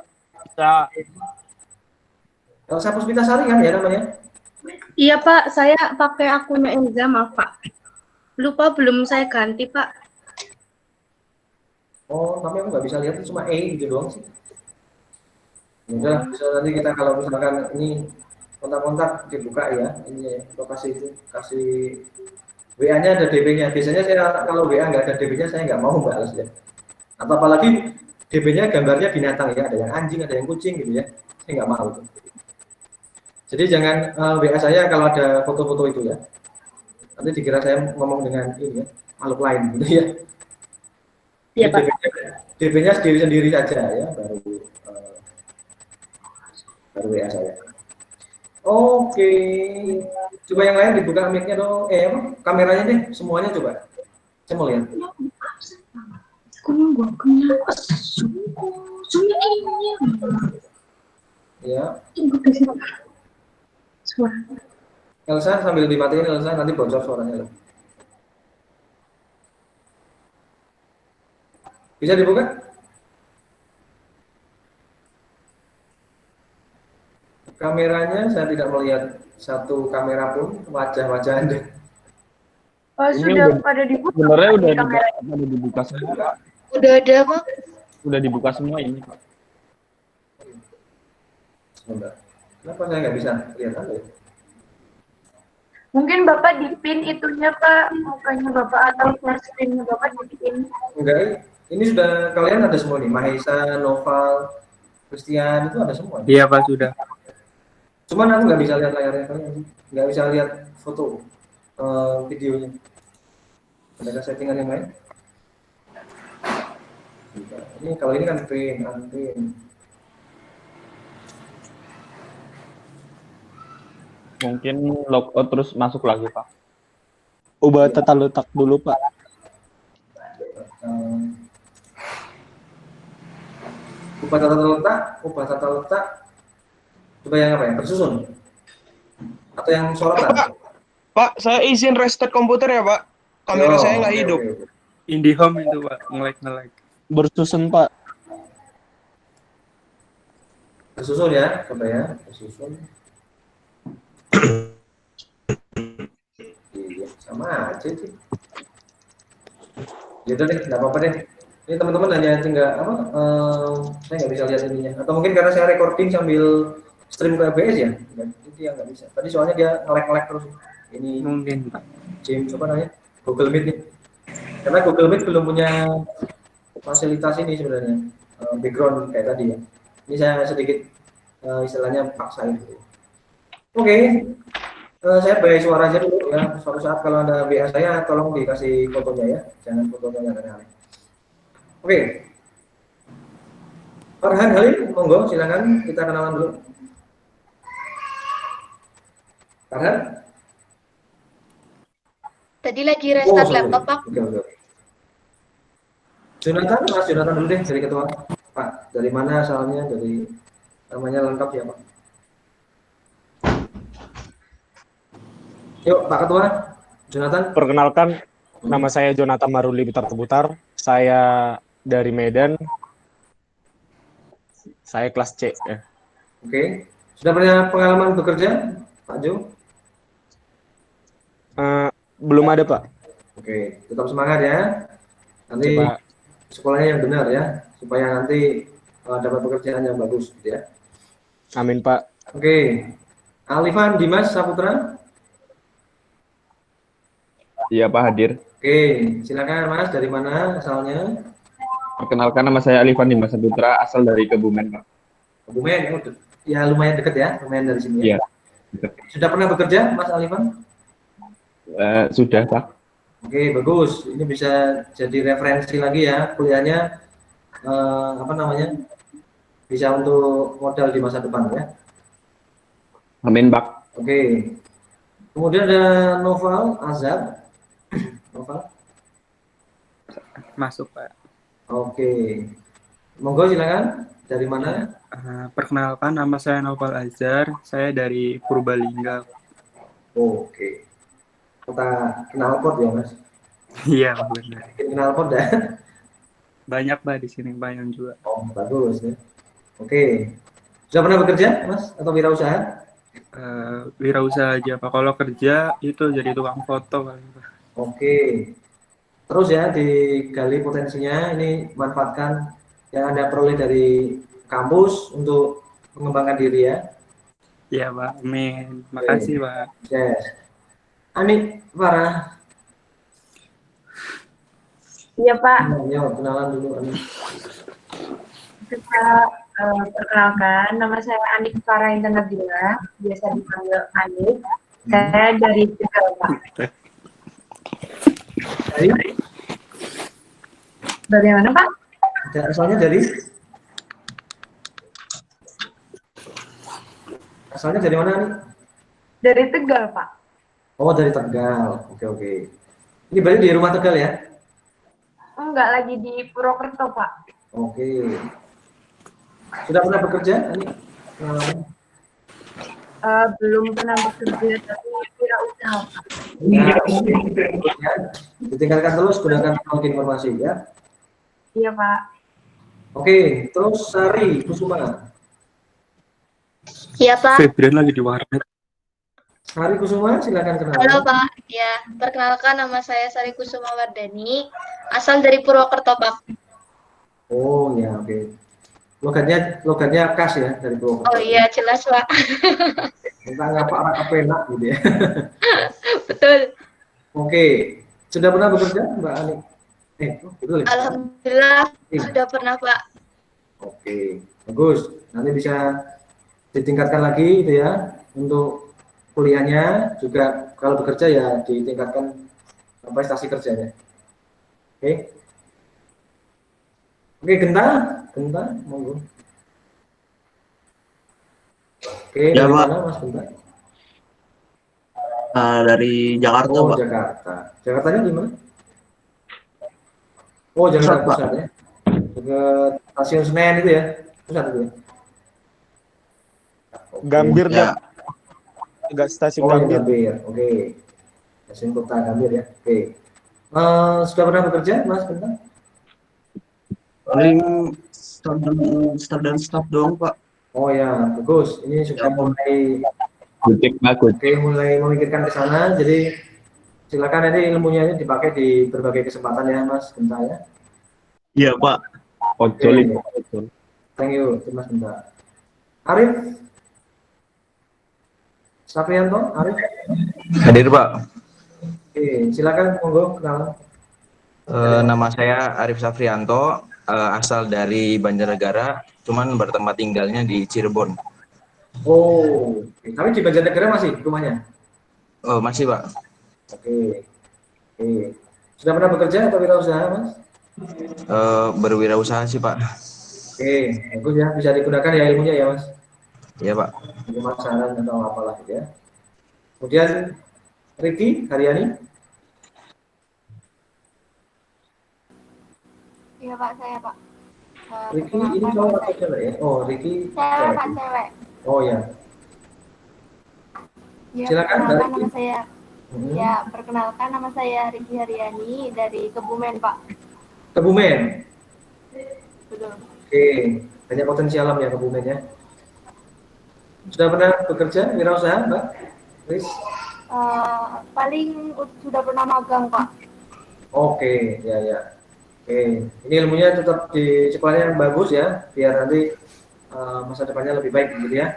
Elsa Puspitasari kan ya namanya? Iya, Pak. Saya pakai akunnya Enza, maaf, Pak. Lupa belum saya ganti, Pak. Oh, tapi aku nggak bisa lihat, cuma E gitu doang sih. Udah, bisa nanti kita kalau misalkan ini kontak-kontak dibuka ya, ini ya, lokasi itu kasih WA-nya ada DP-nya. Biasanya saya kalau WA nggak ada DP-nya saya nggak mau balas ya. Atau apalagi DP-nya gambarnya binatang ya, ada yang anjing, ada yang kucing gitu ya. Saya nggak mau itu. Jadi jangan WA saya kalau ada foto-foto itu ya. Nanti dikira saya ngomong dengan ini ya, makhluk lain gitu ya. Iya, Pak. DP-nya sendiri-sendiri saja ya, baru WA saya. Oke. Coba yang lain dibuka mic-nya dong. Apa? Kameranya deh, semuanya coba. Saya mau lihat. Ya. Elsa sambil dimatiin Elsa, nanti bocor suaranya. Bisa dibuka? Kameranya saya tidak melihat satu kamera pun wajah-wajah Anda. Oh, sudah pada dibuka. Sebenarnya udah dibuka semua, Pak. Udah ada, Pak. Udah dibuka semua ini, Pak. Sebentar. Kenapa saya nggak bisa lihat Anda? Mungkin Bapak dipin itunya, Pak. Mukanya Bapak atau flash screen-nya Bapak dipin. Enggak, ini sudah kalian ada semua nih. Mahesa, Noval, Christian, itu ada semua. Iya Pak, sudah. Cuman aku nggak bisa lihat layarnya kalian. Nggak bisa lihat foto videonya. Ada settingan yang lain? Ini kalau ini kan pin, unpin. Mungkin logout terus masuk lagi, Pak. Ubah tata letak dulu, Pak. Ubah tata letak. Coba yang apa ya? Bersusun? Atau yang sorotan? Pak, saya izin restart komputer ya, Pak. Kamera saya nggak hidup. Okay. IndiHome itu Pak, nge-lag. Bersusun, Pak. Bersusun ya, coba ya, bersusun. Iya, sama aja sih. Ya udah deh, nggak apa-apa deh. Ini teman-teman hanya tinggal saya nggak bisa lihat ininya. Atau mungkin karena saya recording sambil stream ke OBS ya, itu dia nggak bisa. Tadi soalnya dia nge-lag terus. Ini Mungkin Pak. James apa namanya? Google Meet nih. Karena Google Meet belum punya fasilitas ini sebenarnya, background kayak tadi ya. Ini saya sedikit istilahnya paksain. Oke. Saya bayar suara aja dulu ya. Suatu saat kalau ada WA saya tolong dikasih fotonya ya, jangan fotonya yang aneh-aneh. Oke. Farhan Halil, monggo silakan kita kenalan dulu. Farhan? Tadi lagi restart laptop, Pak. Oke. Jonathan, Mas Jonathan dulu deh dari ketua. Pak, dari mana asalnya? Dari namanya lengkap ya, Pak? Yuk, Pak Ketua, Jonathan. Perkenalkan, nama saya Jonathan Maruli Bitar Tebutar. Saya dari Medan. Saya kelas C. Ya. Oke. Sudah punya pengalaman bekerja, Pak Jo? Belum ada, Pak. Oke, tetap semangat ya. Nanti Coba. sekolahnya yang benar ya, supaya nanti dapat pekerjaan yang bagus, gitu ya. Amin, Pak. Oke. Alifan Dimas Saputra. Iya, Pak, hadir. Oke, silakan Mas, dari mana asalnya? Perkenalkan, nama saya Alifan Dimas Saputra, asal dari Kebumen, Pak. Kebumen, ya lumayan dekat ya, lumayan dari sini ya. Iya. Sudah pernah bekerja, Mas Alifan? Sudah, Pak. Oke, bagus. Ini bisa jadi referensi lagi ya, kuliahnya bisa untuk modal di masa depan ya. Amin, Pak. Oke. Kemudian ada Noval Azhar. Noval. Masuk Pak. Oke. Monggo silakan. Dari mana? Perkenalkan, nama saya Noval Azhar. Saya dari Purbalingga. Oke. Kita kenal pot ya, Mas. Iya, benar. Kenal pot ya. Banyak Pak di sini, banyak juga. Oh, bagus ya. Oke. Sudah pernah bekerja, Mas? Atau wirausaha? Wirausaha aja Pak. Kalau kerja itu jadi tukang foto Pak. Oke. Terus ya digali potensinya, ini manfaatkan yang Anda peroleh dari kampus untuk mengembangkan diri ya. Iya Pak, amin. Makasih Pak. Yes. Ani Farah. Iya, Pak. Yo, kenalan dulu Ani. Kita perkenalkan, nama saya Anik Farah Intan Nabila, biasa dipanggil Anik. Saya dari Tegal, Pak. Dari mana, Pak? Asalnya dari? Asalnya dari mana nih? Dari Tegal, Pak. Oh, dari Tegal. Oke, oke. Ini berarti di rumah Tegal ya? Enggak, lagi di Purwokerto, Pak. Oke. Sudah pernah bekerja? Ini? Belum pernah bekerja, tapi wirausaha, Pak. Ya, ya. Ditingkatkan terus, gunakan teknologi informasi ya. Iya, Pak. Oke, terus Sari Kusuma. Iya Pak. Febrian lagi di warnet. Sari Kusuma, silakan Halo kenalan. Pak. Ya, perkenalkan nama saya Sari Kusuma Wardani, asal dari Purwokerto Pak. Oh ya, oke. Logatnya khas ya dari Purwokerto. Oh iya, jelas Pak. Tentang apa arah kepenak gitu ya. Betul. Oke, sudah pernah bekerja Mbak Ani? Betul ya? Alhamdulillah sudah pernah Pak. Oke, bagus. Nanti bisa ditingkatkan lagi itu ya untuk kuliahnya juga kalau bekerja ya ditingkatkan prestasi kerjanya. Oke. Oke, Genta, monggo. Oke, Ya, dari Pak. mana Mas Genta? Dari Jakarta, Oh, Pak. Jakarta. Jakartanya di mana? Oh, Jakarta Pusat, Pak. Pusat ya. Dekat Stasiun Senen itu ya. Pusat itu ya. Oke. Gambir Ya. dah. Agak stasiun Oh, yang Gambir. Gambir. Oke. Stasiun Kota Gambir ya. Oke. Sudah pernah bekerja, Mas Genta? Paling start dan stop doang, Pak. Oh ya, bagus. Ini sudah mulai mulai memikirkan ke sana. Jadi silakan nanti ilmunya ini dipakai di berbagai kesempatan ya, Mas Genta ya. Iya, Pak. Oke. Thank you, Mas Genta. Arif Saprianto, Arif. Hadir Pak. Oke, silakan monggo kenalan. Nama saya Arif Safrianto, asal dari Banjarnegara, cuman bertempat tinggalnya di Cirebon. Oh, oke. Tapi di Banjarnegara masih rumahnya? Oh, masih Pak. Oke. Oke. Sudah pernah bekerja atau wirausaha, Mas? Berwirausaha sih Pak. Oke, bagus ya. Bisa digunakan ya ilmunya ya, Mas. Iya Pak. Pemasaran atau apalah gitu ya. Kemudian Riki Haryani. Iya Pak, saya Pak. Riki ini cowok atau cewek ya? Oh, Riki Cewek Pak, cewek. cewek. Oh ya. Ya, Silakan, perkenalkan Mbak nama Riki. saya. Ya, perkenalkan nama saya Riki Haryani dari Kebumen Pak. Kebumen. Betul. Oke, banyak potensi alam ya Kebumen ya. Sudah pernah bekerja wirausaha, Mbak? Riz? Paling sudah pernah magang Pak. Oke, ya ya. Oke, ini ilmunya tetap di sekolahnya yang bagus ya, biar nanti masa depannya lebih baik gitu ya.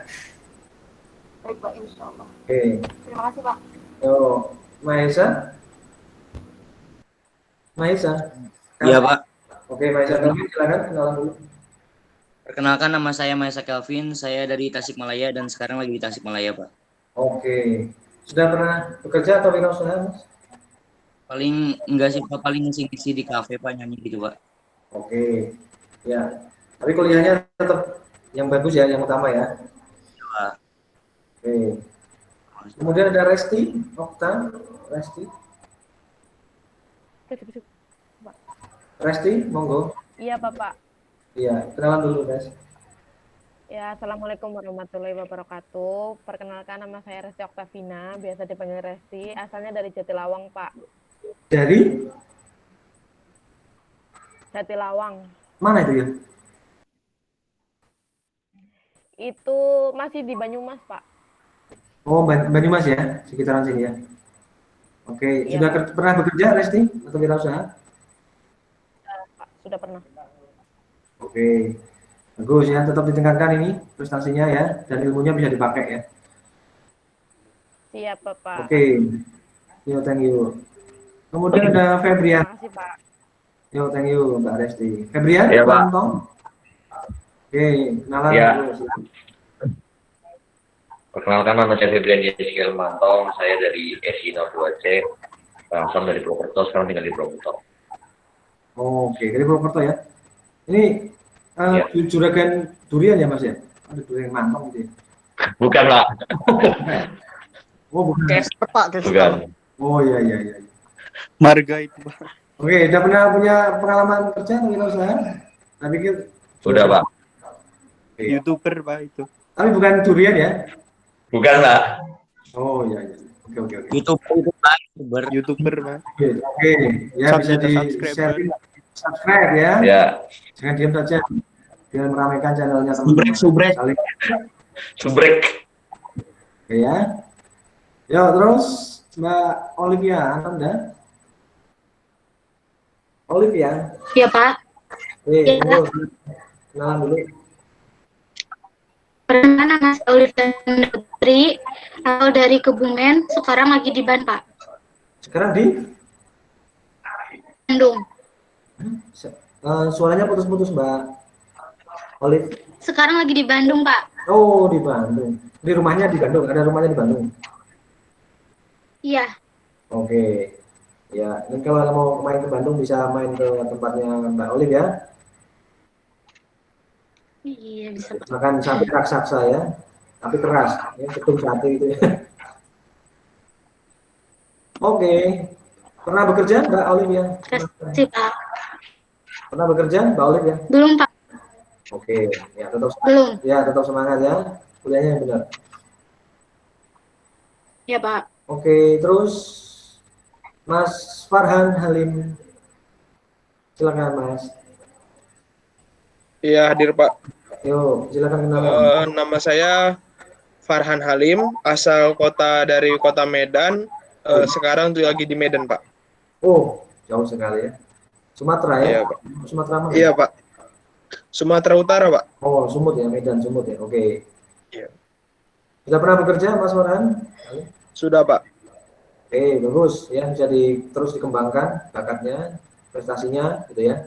Baik Pak, insya Allah. Oke, Terima kasih Pak. yo, Maesa. Iya, Pak. Oke, Maesa, silakan kenalan dulu. Perkenalkan nama saya Maesa Kelvin, saya dari Tasikmalaya dan sekarang lagi di Tasikmalaya, Pak. Oke, sudah pernah bekerja atau wirausaha, Mas? Paling enggak sih Pak, paling ngisi-ngisi di kafe Pak, nyanyi gitu Pak. Oke, ya. Tapi kuliahnya tetap yang bagus ya, yang utama ya. Pak. Oke. Kemudian ada Resti, Okta, Resti. Resti, monggo. Iya, Bapak. Iya, kenalan dulu, Res. Ya, Assalamualaikum warahmatullahi wabarakatuh. Perkenalkan nama saya Resti Oktavina, biasa dipanggil Resti, asalnya dari Jatilawang, Pak. Dari? Jatilawang. Mana itu ya? Itu masih di Banyumas, Pak. Oh, Banyumas ya, sekitaran sini ya. Oke, Iya, sudah Pak. pernah bekerja, Resti, atau wirausaha? Pak, sudah pernah. Oke, bagus ya, tetap ditingkatkan ini prestasinya ya, dan ilmunya bisa dipakai ya. Siap, Bapak. Oke, yo, thank you. Kemudian ada Febrian. Terima kasih, Pak. Yo, thank you, Mbak Resti. Febrian, Iya, Pak. Lantong. Oke, kenalan Iya. dulu, silakan. Perkenalkan nama saya Febrian Jessica Mantong, saya dari SI 02C. Asal dari Purwokerto, sekarang tinggal di Purwokerto. Oke, dari Purwokerto ya. Ini Ya. juragan durian ya Mas ya? Ada durian mantap gitu ya. Bukan, Pak. Oh, bukan. Caster Pak, caster. Bukan. Oh iya iya iya. Marga itu, Pak. Oke, udah pernah punya pengalaman kerja atau usaha? Saya pikir Udah, Pak. Oke. YouTuber, Pak, itu. Tapi bukan durian ya? Bukan, Pak. Oh iya iya. Oke oke oke. YouTuber, Pak. Oke, ya bisa di share, subscribe ya. Ya. Jangan diam saja. Biar meramaikan channelnya teman-teman. Subrek. Subrek. Oke ya. Yo terus Mbak Olivia, Anda? Olivia. Ya, Pak. Oke, Ya. kenalan dulu. Perkenalkan nama saya Olivia Putri, asal dari Kebumen, sekarang lagi di Ban, Pak. Sekarang di Bandung. suaranya putus-putus Mbak Olive. Sekarang lagi di Bandung, Pak. Oh di Bandung. Di rumahnya di Bandung. Ada rumahnya di Bandung. Iya. Oke. Ya, ini kalau mau main ke Bandung bisa main ke tempatnya Mbak Olive ya. Iya, bisa, Pak. Makan sate raksasa ya. Tapi keras, ya ketum sate gitu ya. Oke. Pernah bekerja Mbak Olive ya? Terima Pak. Pernah bekerja Mbak Olive ya? Belum, Pak. Oke, ya tetap Belum. Ya tetap semangat ya. Kuliahnya yang benar. Ya, Pak. Oke, terus Mas Farhan Halim. Silakan Mas. Iya, hadir Pak. Yuk, silakan kenalan. Nama saya Farhan Halim, asal dari kota Medan. Sekarang tuh lagi di Medan, Pak. Oh, jauh sekali ya. Sumatera ya? Iya, Pak. Sumatera mana? Iya, Pak. Sumatera Utara, Pak. Oh, Sumut ya, Medan Sumut ya. Oke. Iya. Sudah pernah bekerja Mas Farhan? Sudah, Pak. Oke, bagus ya, bisa terus dikembangkan bakatnya, prestasinya gitu ya.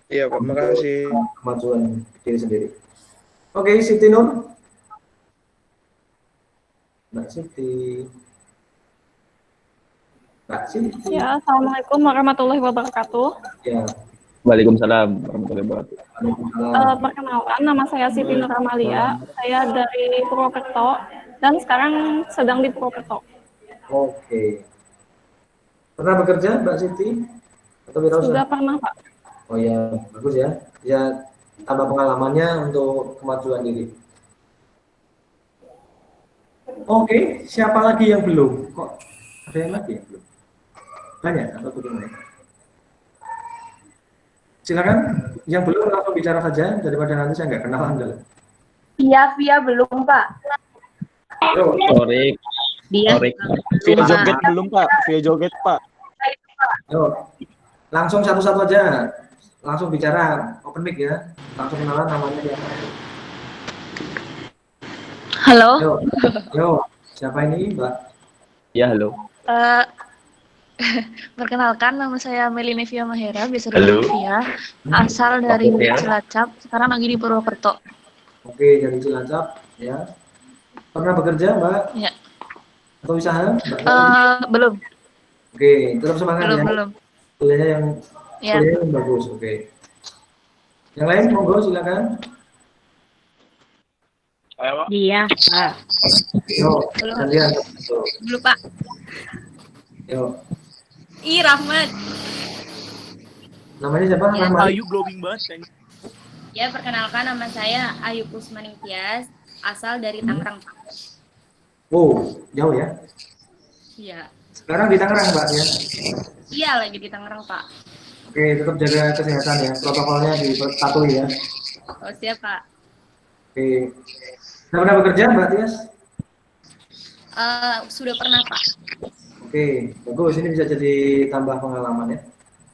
Iya, Pak. Makasih. Kemajuan diri sendiri. Oke, Siti Nur. Mbak Siti. Mbak Siti. Ya, Assalamualaikum warahmatullahi wabarakatuh. Ya. Waalaikumsalam warahmatullahi wabarakatuh. Perkenalkan, nama saya Siti Nur Amalia. Saya dari Purwokerto dan sekarang sedang di Purwokerto. Oke. Pernah bekerja Mbak Siti? Atau wirausaha? Sudah pernah, Pak. Oh ya, bagus ya. Ya, tambah pengalamannya untuk kemajuan diri. Oke, siapa lagi yang belum? Kok ada yang lagi yang belum? Banyak atau bagaimana? Silakan, yang belum langsung bicara saja daripada nanti saya nggak kenalan dulu. Via belum, Pak. Sorry. Dia. Via joget belum Pak, via joget Pak. Yuk, langsung satu-satu aja. Langsung bicara, open mic ya. Langsung kenalan namanya ya. Halo. Yo, siapa ini Mbak? Ya, halo. Perkenalkan, nama saya Melinevia Mahera, biasa Halo. dipanggil Via, asal dari Oke, ya. Cilacap, sekarang lagi di Purwokerto. Oke, dari Cilacap ya. Pernah bekerja Mbak? Ya. Atau usaha? Mbak? Belum. Oke, tetap semangat ya. Belum. Kuliahnya yang Ya. kuliahnya yang bagus, oke. Yang lain monggo silakan. Dia, Pak. Yo, Belum. kalian. Belum, Pak. Yo, Rahmat. namanya siapa? Ya. Rahmat. Ayu glowing banget. Ya, perkenalkan nama saya Ayu Kusmaningtyas, asal dari Tangerang, Pak. Oh, jauh ya. Iya. Sekarang di Tangerang, Mbak ya. Iya, lagi di Tangerang, Pak. Oke, tetap jaga kesehatan ya. Protokolnya dipatuhi ya. Oh, siap, Pak. Oke. Sudah pernah bekerja, Mbak Tias? Sudah pernah, Pak. Oke, bagus. Ini bisa jadi tambah pengalaman ya.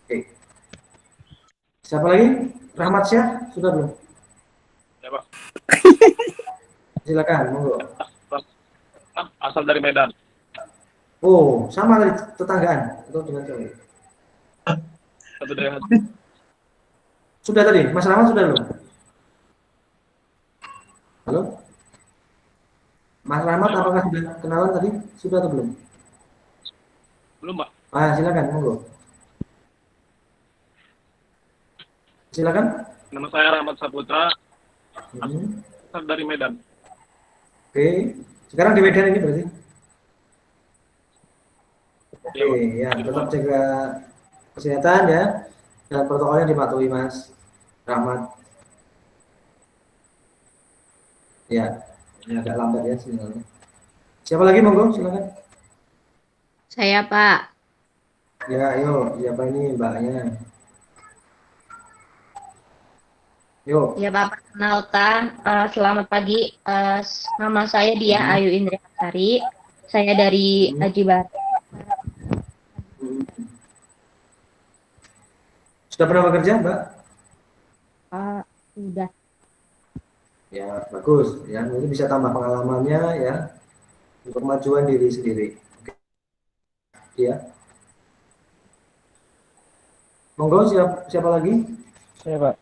Oke. Siapa lagi? Rahmat Syah, sudah belum? Ya, Pak. Silakan, monggo. Asal dari Medan. Oh, sama tadi tetanggaan atau dengan cewek? Satu dari Sudah tadi, Mas Rahmat sudah belum? Halo? Mas Rahmat apakah sudah kenalan tadi? Sudah atau belum? Belum, Pak. Silakan, monggo. Silakan. Nama saya Rahmat Saputra, Hmm. asal dari Medan. Oke. Sekarang di Medan ini berarti. Iya, Pak. Oke, ya tetap jaga kesehatan ya dan protokolnya dipatuhi Mas Rahmat. Ya, ini agak lambat ya sinyalnya. Siapa lagi monggo silakan. Saya Pak. Ya, ayo siapa ini mbaknya? Yuk. Ya Pak, perkenalkan, selamat pagi. Nama saya Diah Ayu Indriasari. Saya dari Aji Barat. Sudah pernah bekerja, Mbak? Udah. Ya, bagus. Ya, nanti bisa tambah pengalamannya ya untuk kemajuan diri sendiri. Oke. Ya. Monggo siapa lagi? Saya Pak.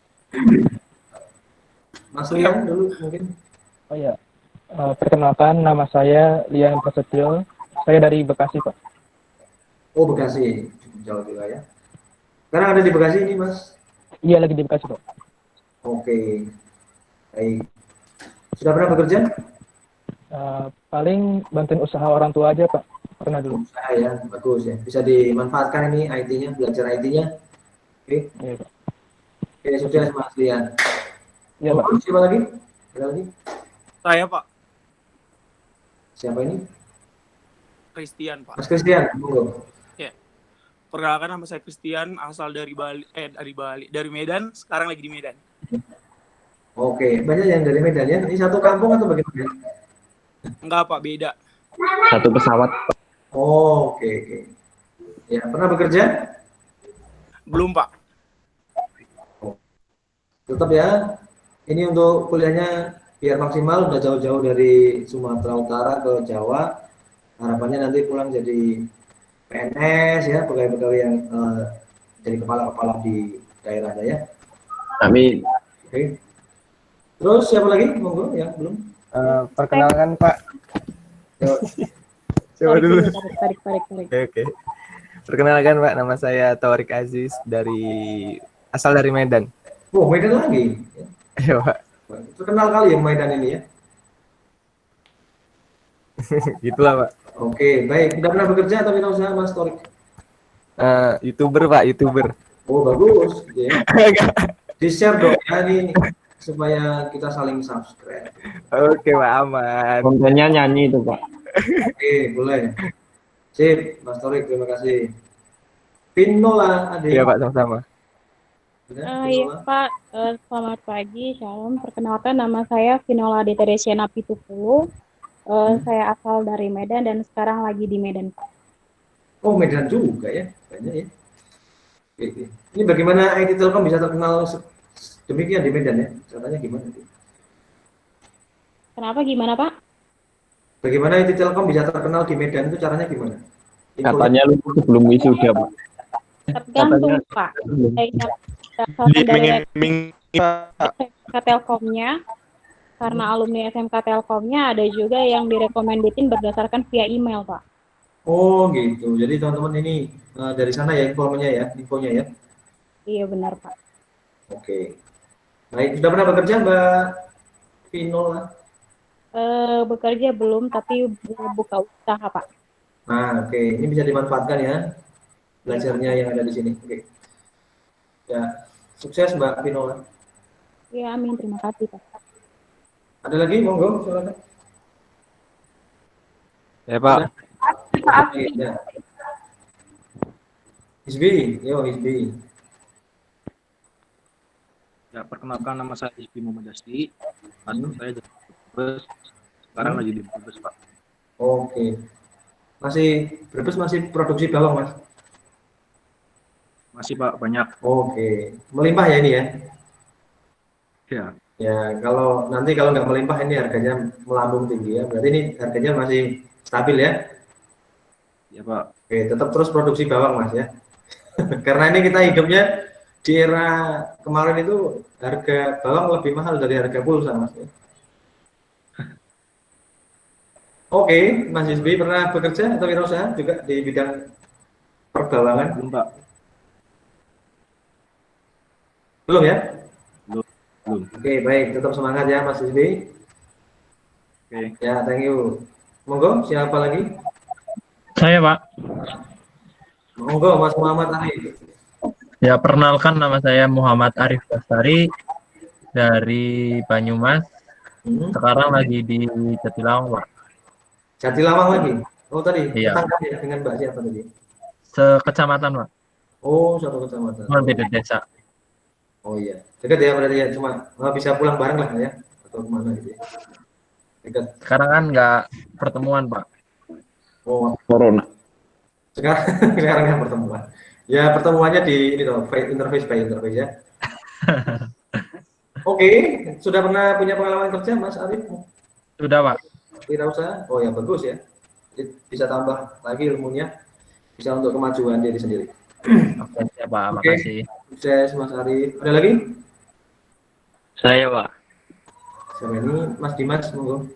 Mas Lian dulu mungkin. Oh ya. Perkenalkan nama saya Lian Prasetyo. Saya dari Bekasi Pak. Oh Bekasi, cukup jauh juga ya. Sekarang ada di Bekasi ini Mas? Iya lagi di Bekasi Pak. Oke, baik. Sudah pernah bekerja? Paling bantuin usaha orang tua aja Pak. Pernah dulu. Usaha ya, bagus ya. Bisa dimanfaatkan ini IT-nya, belajar IT-nya. Oke. Iya Pak. Oke, sukses Mas Lian. Iya Pak. Siapa lagi? Ada lagi? Saya Pak, Siapa ini? Christian Pak. Mas Christian, monggo. Ya, perkenalkan nama saya Christian, asal dari dari Medan, sekarang lagi di Medan. Oke, banyak yang dari Medan ya. Ini satu kampung atau bagaimana? Enggak Pak, beda. Satu pesawat. Oh, oke. Ya, pernah bekerja? Belum Pak. Tetap ya. Ini untuk kuliahnya biar maksimal, udah jauh-jauh dari Sumatera Utara ke Jawa. Harapannya nanti pulang jadi PNS ya, pegawai-pegawai yang jadi kepala-kepala di daerahnya ya. Amin. Oke. Terus siapa lagi? Monggo ya, belum. Perkenalkan Pak. Coba dulu. Tarik. Oke. Perkenalkan Pak, nama saya Taurik Aziz asal dari Medan. Oh, Medan lagi. Iya Pak. Terkenal kali ya Medan ini ya. Gitulah Pak. Oke, baik. Sudah pernah bekerja atau usaha Mas Torik? YouTuber Pak, YouTuber. Oh, bagus. Ya. Di-share dong ya nih supaya kita saling subscribe. Oke Pak, aman. Kontennya nyanyi itu Pak. Oke, boleh. Sip, Mas Torik, terima kasih. Pinola, adik. Iya Pak, sama-sama. Iya Pak, selamat pagi, shalom. Perkenalkan nama saya Vinola de Teresiana Pitupulu. Saya asal dari Medan dan sekarang lagi di Medan Pak. Oh, Medan juga ya, banyak ya. Oke. Ini bagaimana IT Telkom bisa terkenal demikian di Medan ya? Caranya gimana? Kenapa gimana Pak? Bagaimana IT Telkom bisa terkenal di Medan itu caranya gimana? Katanya lu belum wisuda Pak. Tergantung Pak. Dari SMK Telkomnya, karena alumni SMK Telkomnya ada juga yang direkomenditin berdasarkan via email Pak. Oh gitu. Jadi teman-teman ini dari sana ya infonya ya. Iya benar Pak. Oke. Baik, sudah pernah bekerja Mbak Vinola? Bekerja belum, tapi buka usaha Pak. Nah, oke. Ini bisa dimanfaatkan ya belajarnya yang ada di sini. Oke. Ya, sukses Mbak Vinola. Ya, amin. Terima kasih Pak. Ada lagi? Monggo, silakan. Ya Pak. Ya. Hisbi, Hisbi. Ya, perkenalkan nama saya Hisbi Muhammad Asdi. Asal saya dari Brebes. Sekarang lagi di Brebes Pak. Oke. Brebes masih produksi bawang Mas? Masih Pak, banyak. Oke. Melimpah ya ini ya? Ya. Ya, kalau nggak melimpah ini harganya melambung tinggi ya. Berarti ini harganya masih stabil ya? Ya Pak. Oke, tetap terus produksi bawang Mas ya. Karena ini kita hidupnya di era kemarin itu harga bawang lebih mahal dari harga pulsa Mas ya. Oke, Mas Yusbi pernah bekerja atau wirausaha juga di bidang pergawangan? Belum, Pak. Belum ya? Belum. Oke, baik. Tetap semangat ya Mas Rizky. Oke. Ya, thank you. Monggo, siapa lagi? Saya, Pak. Monggo, Mas Muhammad Arif. Ya, perkenalkan nama saya Muhammad Arif Bastari dari Banyumas. Sekarang lagi di Jatilawang, Pak. Jatilawang lagi? Oh, tadi Iya. tetangga ya dengan Mbak siapa tadi? Sekecamatan, Pak. Oh, satu kecamatan. Beda desa. Oh iya, dekat ya berarti ya, cuma bisa pulang bareng lah ya, atau kemana gitu ya. Dekat. Sekarang kan nggak pertemuan, Pak. Oh, Corona. sekarang kan pertemuan. Ya pertemuannya di ini toh, interface by interface ya. Oke, sudah pernah punya pengalaman kerja Mas Arif? Sudah, Pak. Wirausaha? Oh ya bagus ya. Jadi bisa tambah lagi ilmunya, bisa untuk kemajuan diri sendiri. Oke, ya, Pak. Oke, Makasih. sukses Mas Arif. Ada lagi? Saya, Pak. Siapa ini? Mas Dimas, monggo.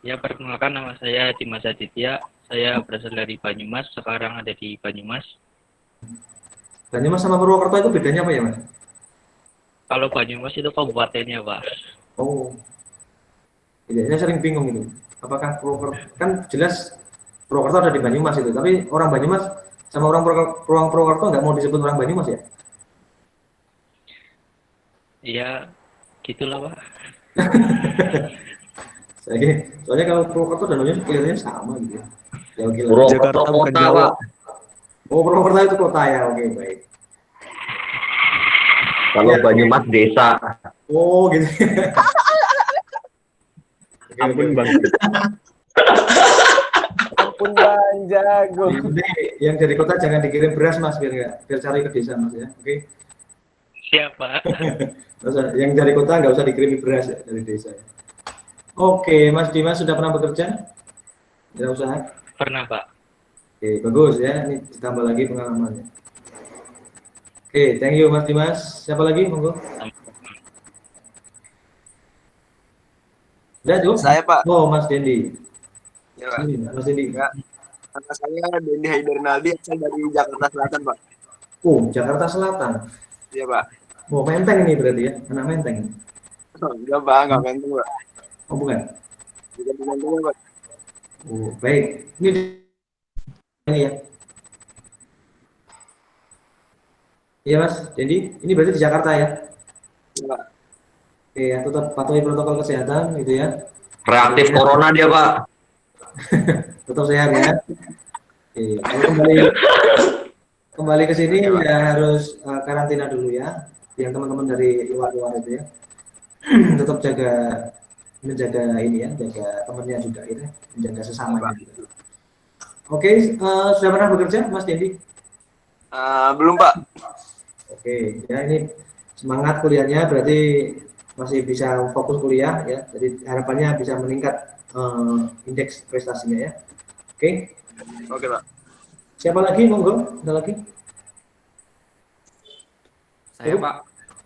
Ya, perkenalkan nama saya Dimas Aditya. Saya berasal dari Banyumas, sekarang ada di Banyumas. Banyumas sama Purwokerto itu bedanya apa ya, Mas? Kalau Banyumas itu kabupatennya, Pak. Oh. Iya, saya sering bingung itu. Apakah Purwokerto, kan jelas Purwokerto ada di Banyumas itu, tapi orang Banyumas sama orang Purwokerto nggak mau disebut orang Banyumas ya? Iya, gitulah, Pak. Soalnya kalau Purwokerto dan Banyumas kelihatannya sama gitu ya. Ya, oke lah. Purwokerto kota, Pak. Oh, Purwokerto itu kota ya, oke baik. Kalau Ya. Banyumas desa. Oh gitu. Ampun, Bang. Ampun Bang, jago. Jadi, yang dari kota jangan dikirim beras Mas, biar cari ke desa Mas ya, oke? Siapa? Yang dari kota nggak usah dikirimi beras ya, dari desa. Oke, Mas Dimas sudah pernah bekerja? Tidak usaha? Pernah, Pak. Oke, bagus ya. Ini ditambah lagi pengalamannya. Oke, thank you Mas Dimas. Siapa lagi? Monggo. Udah, Cuk? Saya, Pak. Oh, Mas Dendi. Ya, Pak. Sini, Mas Dendi. Ya. Nama saya Dendi Haidernaldi, asal dari Jakarta Selatan, Pak. Oh, Jakarta Selatan. Iya, Pak. Oh, Menteng ini berarti ya? Anak Menteng. Oh, enggak, Pak. Enggak Menteng, Pak. Oh, bukan? Bukan di Menteng, Pak. Oh, baik. Ini ya. Iya, Mas Dendi. Ini berarti di Jakarta ya? Iya, Pak. Oke, ya, tetap patuhi protokol kesehatan gitu ya. Reaktif corona dia, Pak. Tetap sehat ya. Oke, kalau kembali ke sini ya harus karantina dulu ya. Yang teman-teman dari luar-luar itu ya. Tetap menjaga ini ya, jaga temannya juga ya, menjaga sesamanya juga. Oke, sudah pernah bekerja Mas Dendi? Belum, Pak. Oke, ya ini semangat kuliahnya berarti masih bisa fokus kuliah ya. Jadi harapannya bisa meningkat indeks prestasinya ya. Oke. Oke, Pak. Siapa lagi monggo? Ada lagi? Saya, Pak.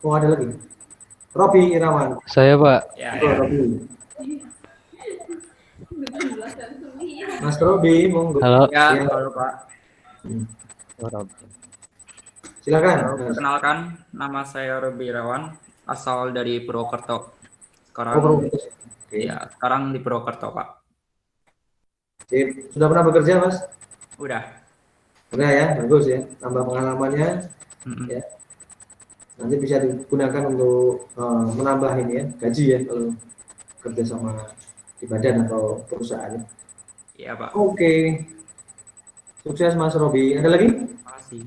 Oh, ada lagi. Robi Irawan. Saya, Pak. Oh, Robi. Mas Robi, monggo. Halo. Ya, Halo, Pak. Silakan. Perkenalkan, nama saya Robi Irawan, asal dari Purwokerto. Sekarang, Oh, Purwokerto. ya, sekarang di Purwokerto, Pak. Oke, sudah pernah bekerja, Mas? Udah. Udah ya, bagus ya. Tambah pengalamannya. Ya. Nanti bisa digunakan untuk menambah ini ya, gaji ya kalau kerja sama di badan atau perusahaan. Iya, Pak. Oke. Sukses Mas Robi. Ada lagi? Makasih.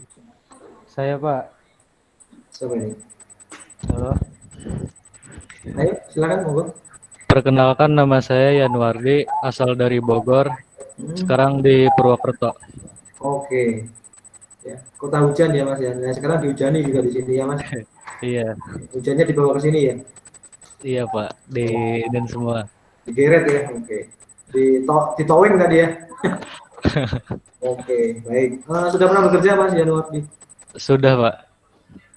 Saya, Pak. Siapa ini? Halo. Ayo, silakan monggo. Perkenalkan nama saya Yanuardi, asal dari Bogor. Sekarang di Purwokerto. Oke. Ya, kota hujan ya Mas ya. Nah, sekarang dihujani juga di sini ya Mas. Iya. Hujannya dibawa ke sini ya. Iya, Pak. Dan semua. Digeret ya. Oke. Ditowing tadi ya. Oke, baik. Sudah pernah bekerja Mas Yanuardi? Sudah, Pak.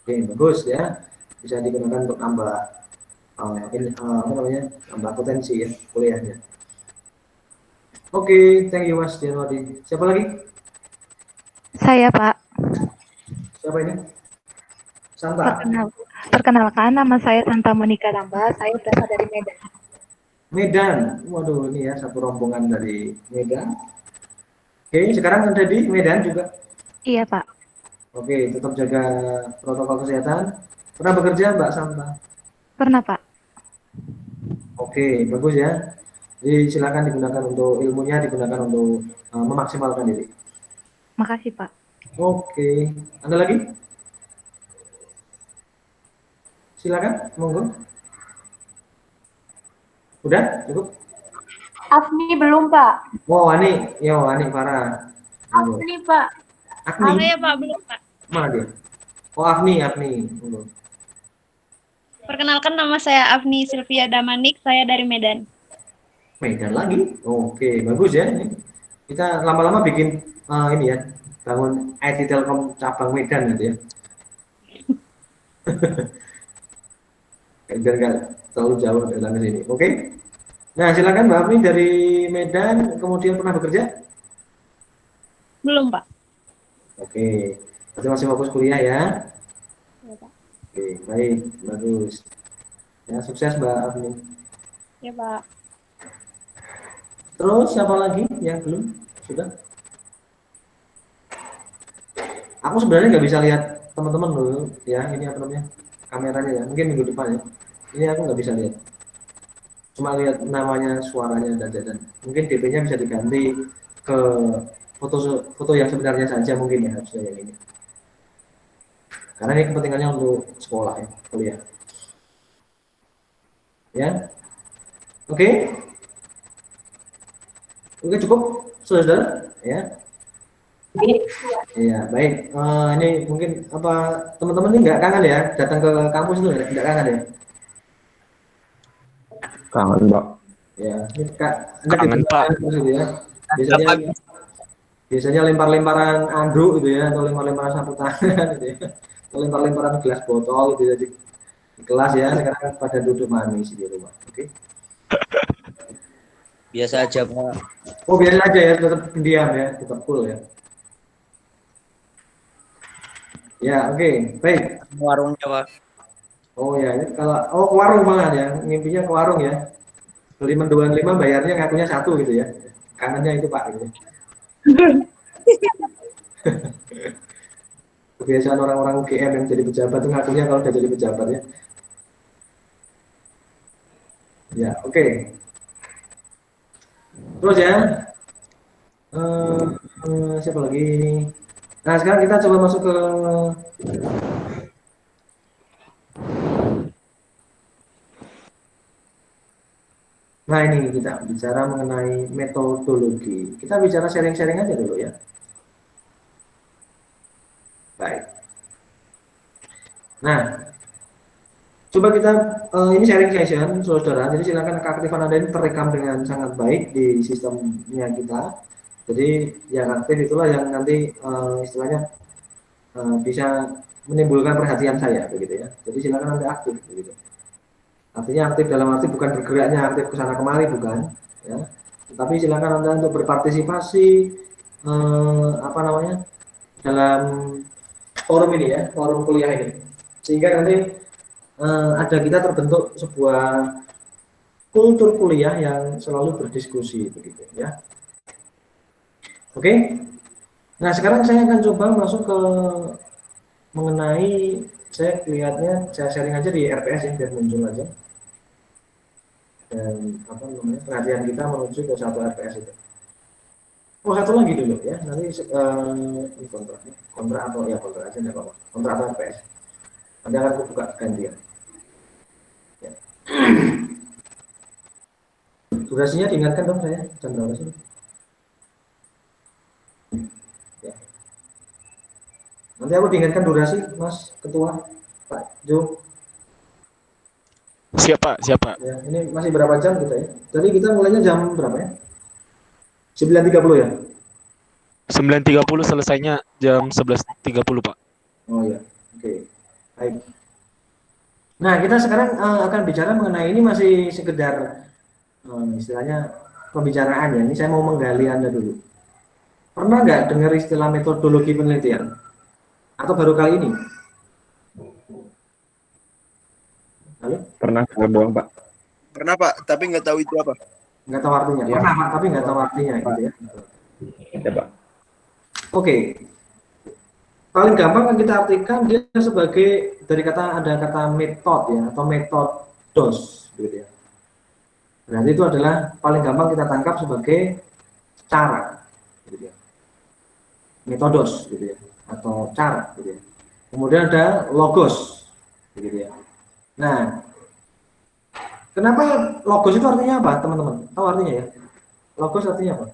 Oke, bagus ya. Bisa digunakan untuk nambah apa namanya? Nambah potensi ya kuliahnya. Oke, thank you Mas Yanuardi. Siapa lagi? Saya, Pak. Siapa ini? Santa. Perkenalkan, nama saya Santa Monica Ramba. Saya berasal dari Medan. Medan. Waduh, ini ya satu rombongan dari Medan. Oke, sekarang ada di Medan juga. Iya, Pak. Oke, tetap jaga protokol kesehatan. Pernah bekerja, Mbak Santa? Pernah, Pak. Oke, bagus ya. Jadi silakan digunakan untuk ilmunya, digunakan untuk memaksimalkan diri. Makasih, Pak. Oke, ada lagi? Silakan, monggo. Udah, cukup? Afni belum, Pak. Oh, Ani, Farah. Monggo. Afni, Pak. Agni. Saya, Pak, belum, Pak. Mana dia? Oh, Afni. Monggo. Perkenalkan, nama saya Afni Sylvia Damanik. Saya dari Medan. Medan lagi? Oke, bagus ya. Ini. Kita lama-lama bikin ini ya, bangun IT Telkom cabang Medan gitu ya. Biar nggak terlalu jauh datang ke sini. Oke. Nah, silakan Mbak Afni dari Medan, kemudian pernah bekerja? Belum, Pak. Oke. Berarti masih fokus kuliah ya? Ya, Pak. Oke, baik, bagus. Ya, sukses Mbak Afni. Ya, Pak. Terus siapa lagi yang belum? Sudah? Aku sebenarnya nggak bisa lihat teman-teman dulu ya, ini apa namanya? Kameranya ya, mungkin minggu depan ya. Ini aku nggak bisa lihat. Cuma lihat namanya, suaranya, dan mungkin DP-nya bisa diganti ke foto yang sebenarnya saja mungkin ya, harusnya yang ini. Karena ini kepentingannya untuk sekolah ya, kuliah. Ya, oke. Oke, cukup, saudara. Ya. Iya, baik. Ini mungkin apa teman-teman ini nggak kangen ya datang ke kampus itu nggak kangen ya? Kangen, Pak. Ya, ini Kak, Kangen, Pak. Gitu ya. Biasanya lempar-lemparan anduk gitu ya, atau lempar-lemparan sapu tangan gitu ya, atau lempar-lemparan gelas botol gitu ya di kelas ya. Sekarang pada duduk manis di rumah. Oke. Biasa aja, Pak. Oh, biasa aja ya, tetap diam ya, tetap cool ya. Ya, oke, baik. Warungnya, Pak. Oh ya, ini kalau ke warung malah ya, ngimpinya ke warung ya. Beli mendoan 5, bayarnya ngakunya 1 gitu ya. Kangennya itu Pak gitu. Kebiasaan orang-orang UGM yang jadi pejabat itu ngakunya kalau udah jadi pejabat ya. Ya, oke. Terus ya, siapa lagi? Nah, sekarang kita coba masuk ke Nah, ini kita bicara mengenai metodologi. Kita bicara sharing-sharing aja dulu ya. Baik. Nah, coba kita ini sharing session, saudara. Jadi silakan keaktifan Anda ini terekam dengan sangat baik di sistemnya kita. Jadi yang aktif itulah yang nanti istilahnya bisa menimbulkan perhatian saya, begitu ya. Jadi silakan Anda aktif, begitu. Artinya aktif dalam arti bukan bergeraknya aktif ke sana kemari, bukan ya, tapi silakan Anda untuk berpartisipasi apa namanya dalam forum ini ya, forum kuliah ini, sehingga nanti ada kita terbentuk sebuah kultur kuliah yang selalu berdiskusi, begitu ya. Oke. Nah, sekarang saya akan coba masuk ke mengenai, saya lihatnya saya sharing aja di RPS ya, biar muncul aja. Dan apa namanya perhatian kita menuju ke satu RPS itu. Oh, satu lagi dulu ya, nanti ini kontrak atau ya kontrak aja nggak apa-apa, kontrak atau RPS. Nanti akan aku buka gantian. Ya. Durasinya diingatkan dong saya, jam berapa sih? Ya. Nanti aku diingatkan durasi, Mas Ketua, Pak Jo. Siapa? Ya, ini masih berapa jam kita ya? Tadi kita mulainya jam berapa ya? 9.30 ya? 9.30 selesainya jam 11.30, Pak. Oh ya, oke. Baik. Nah, kita sekarang akan bicara mengenai ini masih sekedar istilahnya pembicaraan ya. Ini saya mau menggali Anda dulu. Pernah nggak dengar istilah metodologi penelitian? Atau baru kali ini? Halo? Pernah doang, Pak. Pernah Pak, tapi nggak tahu itu apa. Nggak tahu artinya. Ya. Pernah Pak, tapi nggak tahu artinya gitu ya. Ya, Pak. Oke. Paling gampang kan kita artikan dia sebagai dari kata ada kata metode ya atau metodos gitu ya. Berarti itu adalah paling gampang kita tangkap sebagai cara gitu ya. Metodos gitu ya atau cara gitu ya. Kemudian ada logos gitu ya. Nah, kenapa logos itu artinya apa, teman-teman? Tahu artinya ya? Logos artinya apa?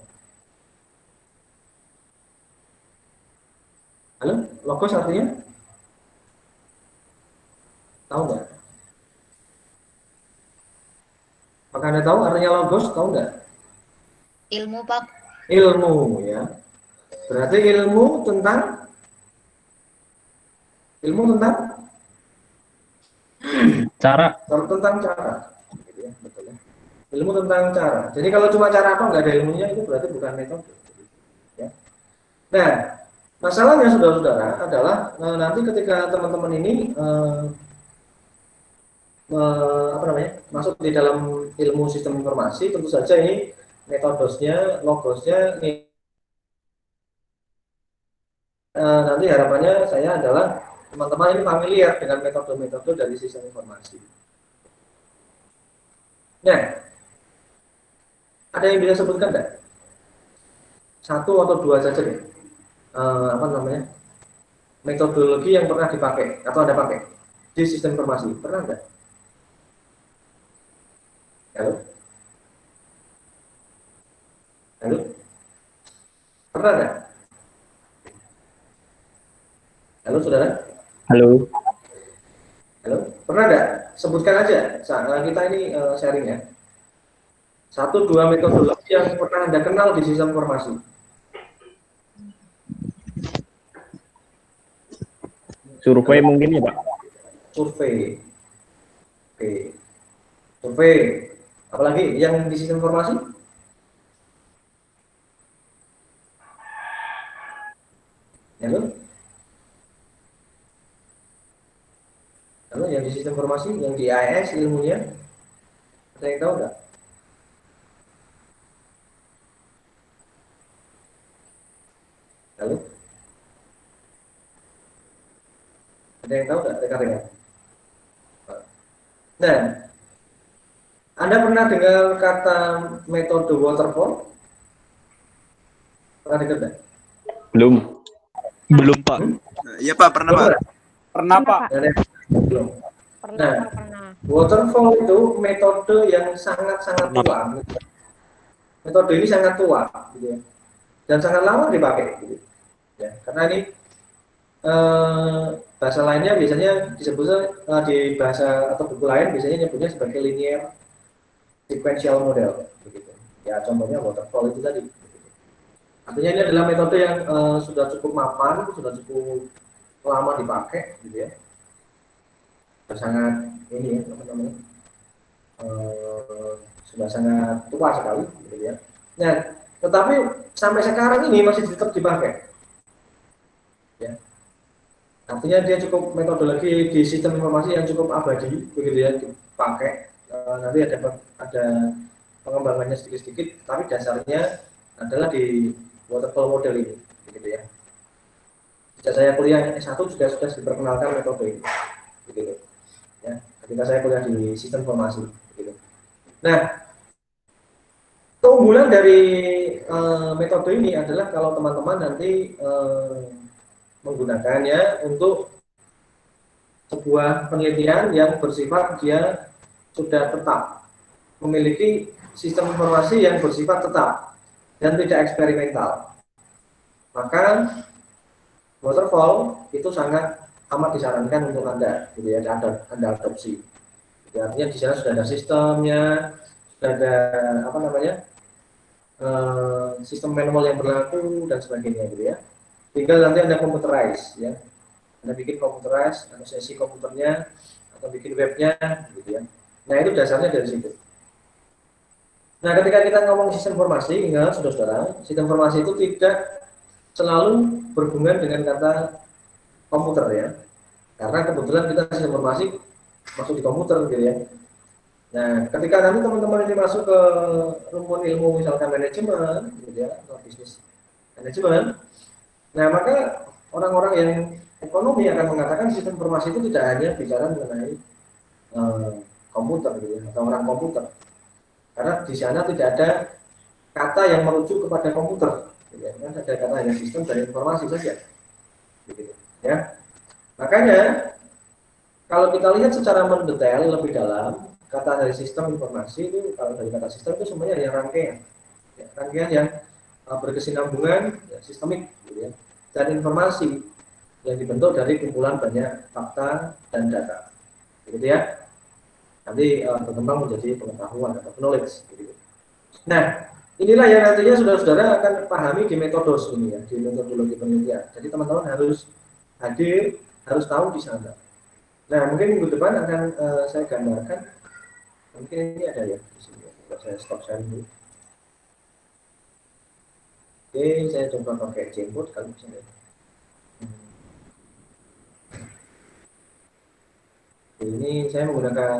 Halo? Logos artinya? Tahu nggak? Apakah Anda tahu artinya logos? Tahu nggak? Ilmu, Pak. Ilmu ya. Berarti ilmu tentang Cara. Tentang cara. Gitu ya, betul ya. Ilmu tentang cara. Jadi kalau cuma cara apa nggak ada ilmunya itu berarti bukan metode. Ya. Nah, masalahnya saudara-saudara adalah nanti ketika teman-teman ini masuk di dalam ilmu sistem informasi, tentu saja ini metodosnya, logosnya ini nanti harapannya saya adalah teman-teman ini familiar dengan metode-metode dari sistem informasi. Nah, ada yang bisa sebutkan enggak? Satu atau dua saja deh. Metodologi yang pernah dipakai atau Anda pakai di sistem informasi, pernah enggak? Halo? Halo? Pernah enggak? Halo saudara? Halo. Halo? Pernah enggak? Sebutkan aja, kita ini sharing ya. Satu dua metodologi yang pernah Anda kenal di sistem informasi. Survei mungkin ya, Pak. Survei. Oke. Survei. Apalagi yang di sistem informasi? Halo? Halo, yang di sistem informasi, yang di AIS ilmunya? Ada yang tahu nggak? Halo? Ada yang tahu nggak rekan-rekan? Nah, Anda pernah dengar kata metode waterfall? Pernah dengar nggak? Belum. Belum, Pak. Iya Pak, pernah Pak. Pernah, Pak. Belum. Nah, waterfall itu metode yang sangat-sangat tua. Metode ini sangat tua, gitu ya. Dan sangat lama dipakai, gitu. Ya, karena ini bahasa lainnya biasanya disebut di bahasa atau buku lain biasanya nyebutnya sebagai linear sequential model, begitu. Ya, contohnya waterfall itu tadi. Artinya ini adalah metode yang sudah cukup mapan, sudah cukup lama dipakai, gitu ya. Sangat ini ya, teman-teman, sudah sangat tua sekali, gitu ya. Nah, tetapi sampai sekarang ini masih tetap dipakai. Ya. Artinya dia cukup metodologi di sistem informasi yang cukup abadi, begitu ya, dipakai. Nanti ada pengembangannya sedikit-sedikit, tapi dasarnya adalah di waterfall model ini, begitu ya. Sejak saya kuliah S1 juga sudah diperkenalkan metode ini, begitu. Ya, ketika saya kuliah di sistem informasi, begitu. Nah, keunggulan dari metode ini adalah kalau teman-teman nanti menggunakannya untuk sebuah penelitian yang bersifat dia sudah tetap memiliki sistem informasi yang bersifat tetap dan tidak eksperimental, maka waterfall itu sangat amat disarankan untuk Anda, gitu ya, Anda adopsi. Jadi, artinya di sana sudah ada sistemnya, sudah ada sistem manual yang berlaku dan sebagainya, gitu ya. Tinggal nanti Anda computerize, ya. Anda bikin computerize, atau sesi komputernya, atau bikin webnya, gitu ya. Nah, itu dasarnya dari situ. Nah, ketika kita ngomong sistem informasi, ingat saudara-saudara, sistem informasi itu tidak selalu berhubungan dengan kata komputer ya. Karena kebetulan kita sistem informasi masuk di komputer gitu ya. Nah, ketika nanti teman-teman ini masuk ke rumpun ilmu misalkan manajemen gitu ya, atau bisnis manajemen, nah maka orang-orang yang ekonomi akan mengatakan sistem informasi itu tidak hanya bicara mengenai komputer gitu ya, atau orang komputer. Karena di sana tidak ada kata yang merujuk kepada komputer gitu ya. Ada kata hanya sistem dan informasi saja gitu ya. Makanya kalau kita lihat secara mendetail lebih dalam, kata dari sistem informasi itu, kalau dari kata sistem itu semuanya yang rangkaian, ya, rangkaian yang berkesinambungan, ya, sistemik, gitu ya, dan informasi yang dibentuk dari kumpulan banyak fakta dan data, gitu ya. Nanti berkembang menjadi pengetahuan atau knowledge, gitu. Nah, inilah yang nantinya saudara-saudara akan pahami di metodos ini ya, di metodologi penelitian. Jadi teman-teman harus hadir, harus tahu di sana. Nah, mungkin minggu depan akan saya gambarkan. Mungkin ini ada ya di sini. Saya stop share dulu. Oke, saya coba pakai Jamboard kalau misalnya. Ini saya menggunakan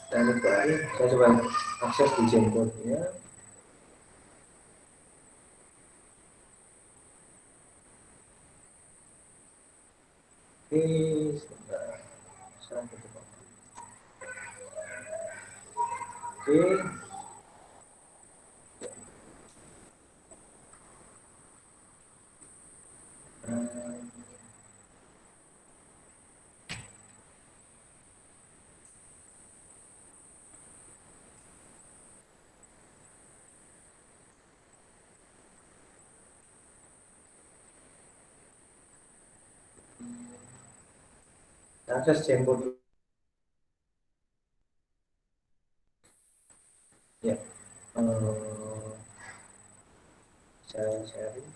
teknik baru. Saya coba akses di Jamboard ya. Oke, sebentar. Saya coba. Oke. Akses Jamboard. Ya, saya sharing.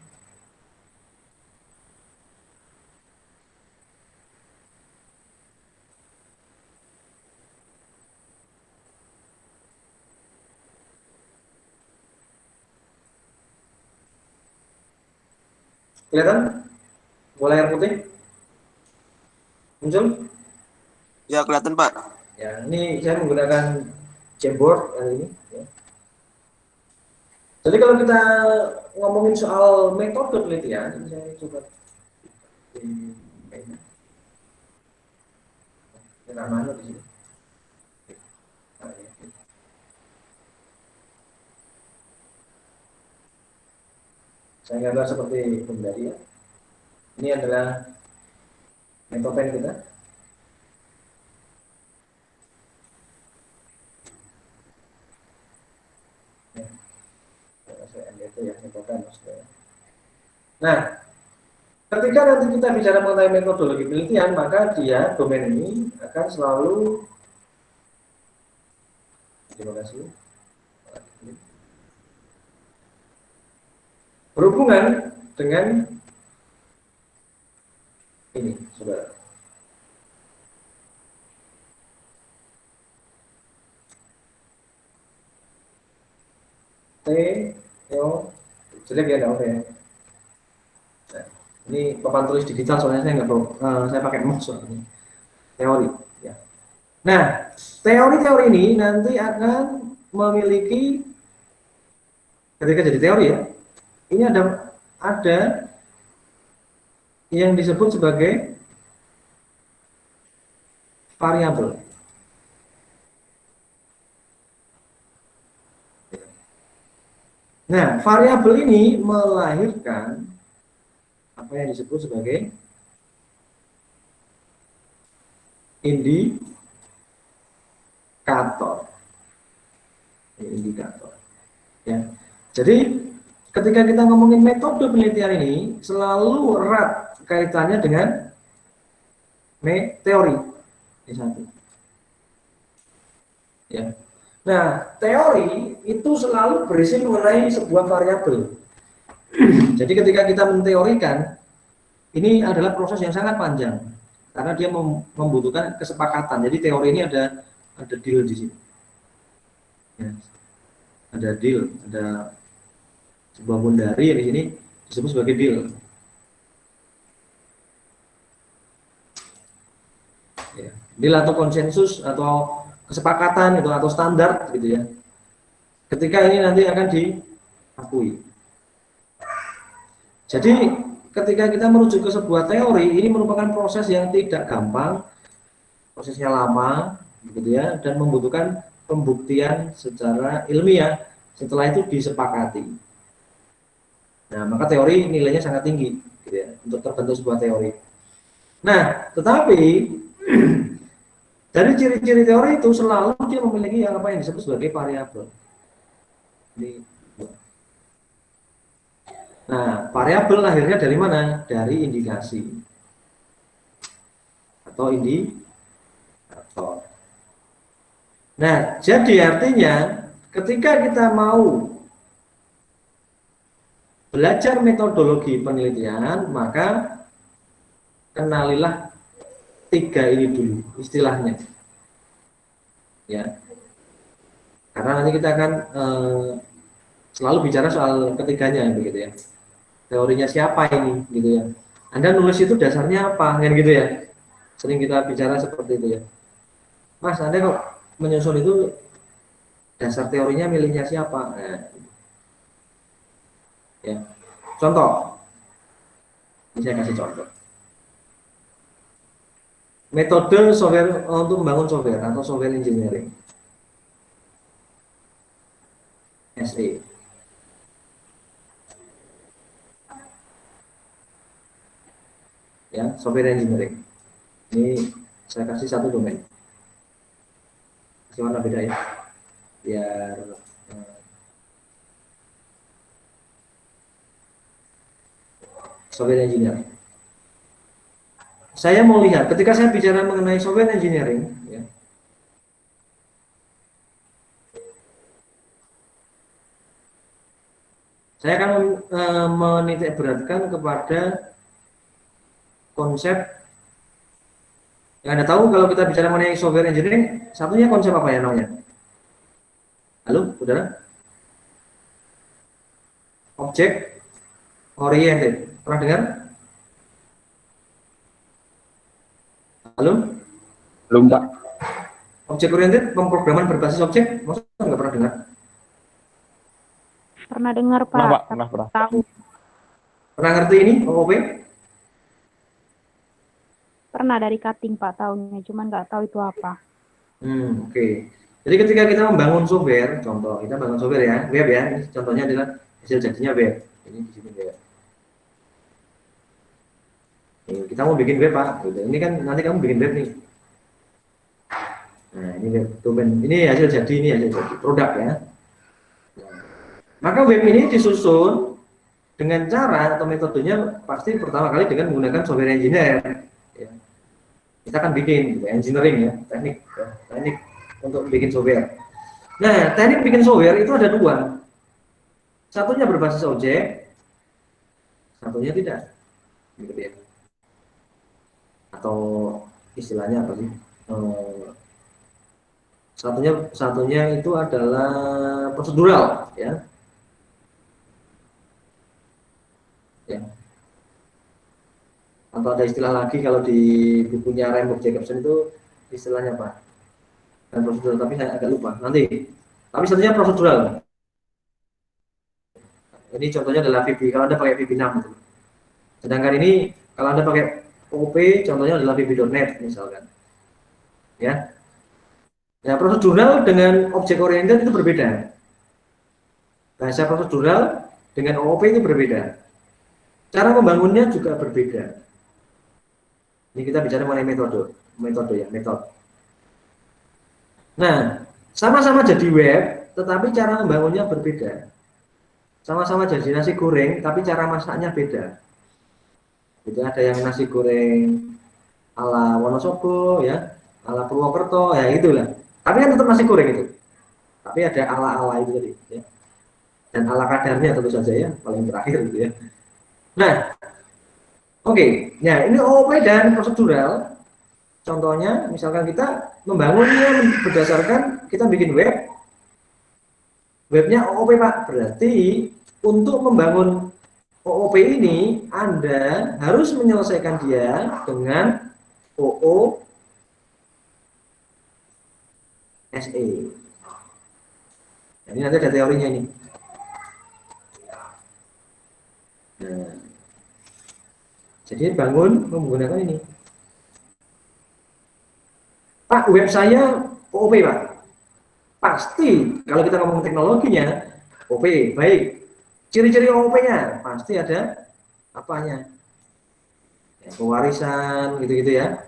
Kelihatan? Bola air putih? Muncul? Ya, kelihatan Pak. Ya, ini saya menggunakan Jamboard hari ini. Ya. Jadi kalau kita ngomongin soal metode penelitian, saya coba ini namanya di sini. Saya gambar seperti tadi ya. Ini adalah metopen kita. Nah, ketika nanti kita bicara mengenai metodologi penelitian, maka dia domain ini akan selalu, terima kasih, berhubungan dengan ini, saudara. Jelek ya, enggak ya. Nah, ini papan tulis digital soalnya saya nggak tahu, saya pakai mouse soalnya. Teori. Ya. Nah, teori-teori ini nanti akan memiliki, ketika jadi teori ya, ini ada yang disebut sebagai variabel. Nah, variabel ini melahirkan apa yang disebut sebagai indikator. Indikator. Ya. Jadi ketika kita ngomongin metode penelitian ini selalu erat kaitannya dengan teori. Ini satu. Ya. Nah, teori itu selalu berisi mengenai sebuah variabel. Jadi ketika kita menteorikan, ini adalah proses yang sangat panjang karena dia membutuhkan kesepakatan. Jadi teori ini ada deal di sini. Ya. Ada deal, ada Sebuah bundari di sini disebut sebagai deal. Ya. Deal atau konsensus atau kesepakatan itu atau standar gitu ya. Ketika ini nanti akan diakui. Jadi ketika kita merujuk ke sebuah teori, ini merupakan proses yang tidak gampang, prosesnya lama, gitu ya, dan membutuhkan pembuktian secara ilmiah. Setelah itu disepakati. Nah, maka teori nilainya sangat tinggi, gitu ya, untuk terbentuk sebuah teori. Nah, tetapi dari ciri-ciri teori itu selalu dia memiliki yang apa yang disebut sebagai variabel. Nah, variabel lahirnya dari mana? Dari indikasi atau indikator. Nah, jadi artinya ketika kita mau belajar metodologi penelitian, maka kenalilah 3 ini dulu istilahnya. Ya. Karena nanti kita akan selalu bicara soal ketiganya begitu ya. Teorinya siapa ini gitu ya. Anda nulis itu dasarnya apa kan gitu ya. Sering kita bicara seperti itu ya. Mas, Anda kok menyusun itu dasar teorinya milihnya siapa? Nah, ya. Contoh. Ini saya kasih contoh. Metode software untuk membangun software atau software engineering. SE. Ya, software engineering. Ini saya kasih satu domain. Kasih warna beda ya, biar software engineering. Saya mau lihat ketika saya bicara mengenai software engineering, ya, saya akan menitik beratkan kepada konsep yang Anda tahu kalau kita bicara mengenai software engineering, satunya konsep apa ya namanya? Halo, saudara? Object oriented. Pernah dengar? Halo? Belum, Pak. Object oriented, pemrograman berbasis objek, masa nggak pernah dengar? Pernah dengar, Pak. Pernah, Pak. Pernah. Tahu. Pernah ngerti ini OOP? Pernah dari cutting, Pak, tahunnya, cuman nggak tahu itu apa. Oke. Jadi ketika kita membangun software, contoh kita bangun software ya, web ya, ini contohnya adalah hasil jadinya web. Ini di sini web. Ini kita mau bikin web, Pak. Gitu. Ini kan nanti kamu bikin web nih. Nah, ini web domain. Ini hasil jadi, ini hasil jadi produk ya. Nah, maka web ini disusun dengan cara atau metodenya pasti pertama kali dengan menggunakan software engineer. Ya. Kita akan bikin gitu, engineering ya, teknik untuk bikin software. Nah, teknik bikin software itu ada 2. Satunya berbasis objek, satunya tidak. Gitu ya. Atau istilahnya apa sih? Satunya itu adalah prosedural ya. Ya. Atau ada istilah lagi kalau di bukunya Rainbow Jacobson itu istilahnya apa? Dan prosedural, tapi saya agak lupa nanti. Tapi satunya prosedural. Ini contohnya adalah VB. Kalau Anda pakai VB6, gitu. Sedangkan ini kalau Anda pakai OOP, contohnya adalah VB.NET misalkan. Ya. Nah, prosedural dengan objek oriented itu berbeda. Bahasa prosedural dengan OOP itu berbeda. Cara membangunnya juga berbeda. Ini kita bicara mengenai metode ya, metode. Nah, sama-sama jadi web, tetapi cara membangunnya berbeda. Sama-sama jadi nasi goreng, tapi cara masaknya beda. Itu ada yang nasi goreng ala Wonosobo ya, ala Purwokerto ya itulah. Tapi kan tetap nasi goreng itu. Tapi ada ala-ala itu tadi ya. Dan ala kadarnya tentu saja ya, paling terakhir gitu ya. Nah, oke. Nah, ini OOP dan prosedural. Contohnya, misalkan kita membangunnya berdasarkan kita bikin web. Webnya OOP, Pak. Berarti untuk membangun OOP ini Anda harus menyelesaikan dia dengan OOSE. Ini nanti ada teorinya ini. Nah, jadi bangun menggunakan ini. Pak, web saya OOP, Pak. Pasti kalau kita ngomong teknologinya OOP, baik. Ciri-ciri OOP-nya pasti ada apanya? Ya, pewarisan gitu-gitu ya.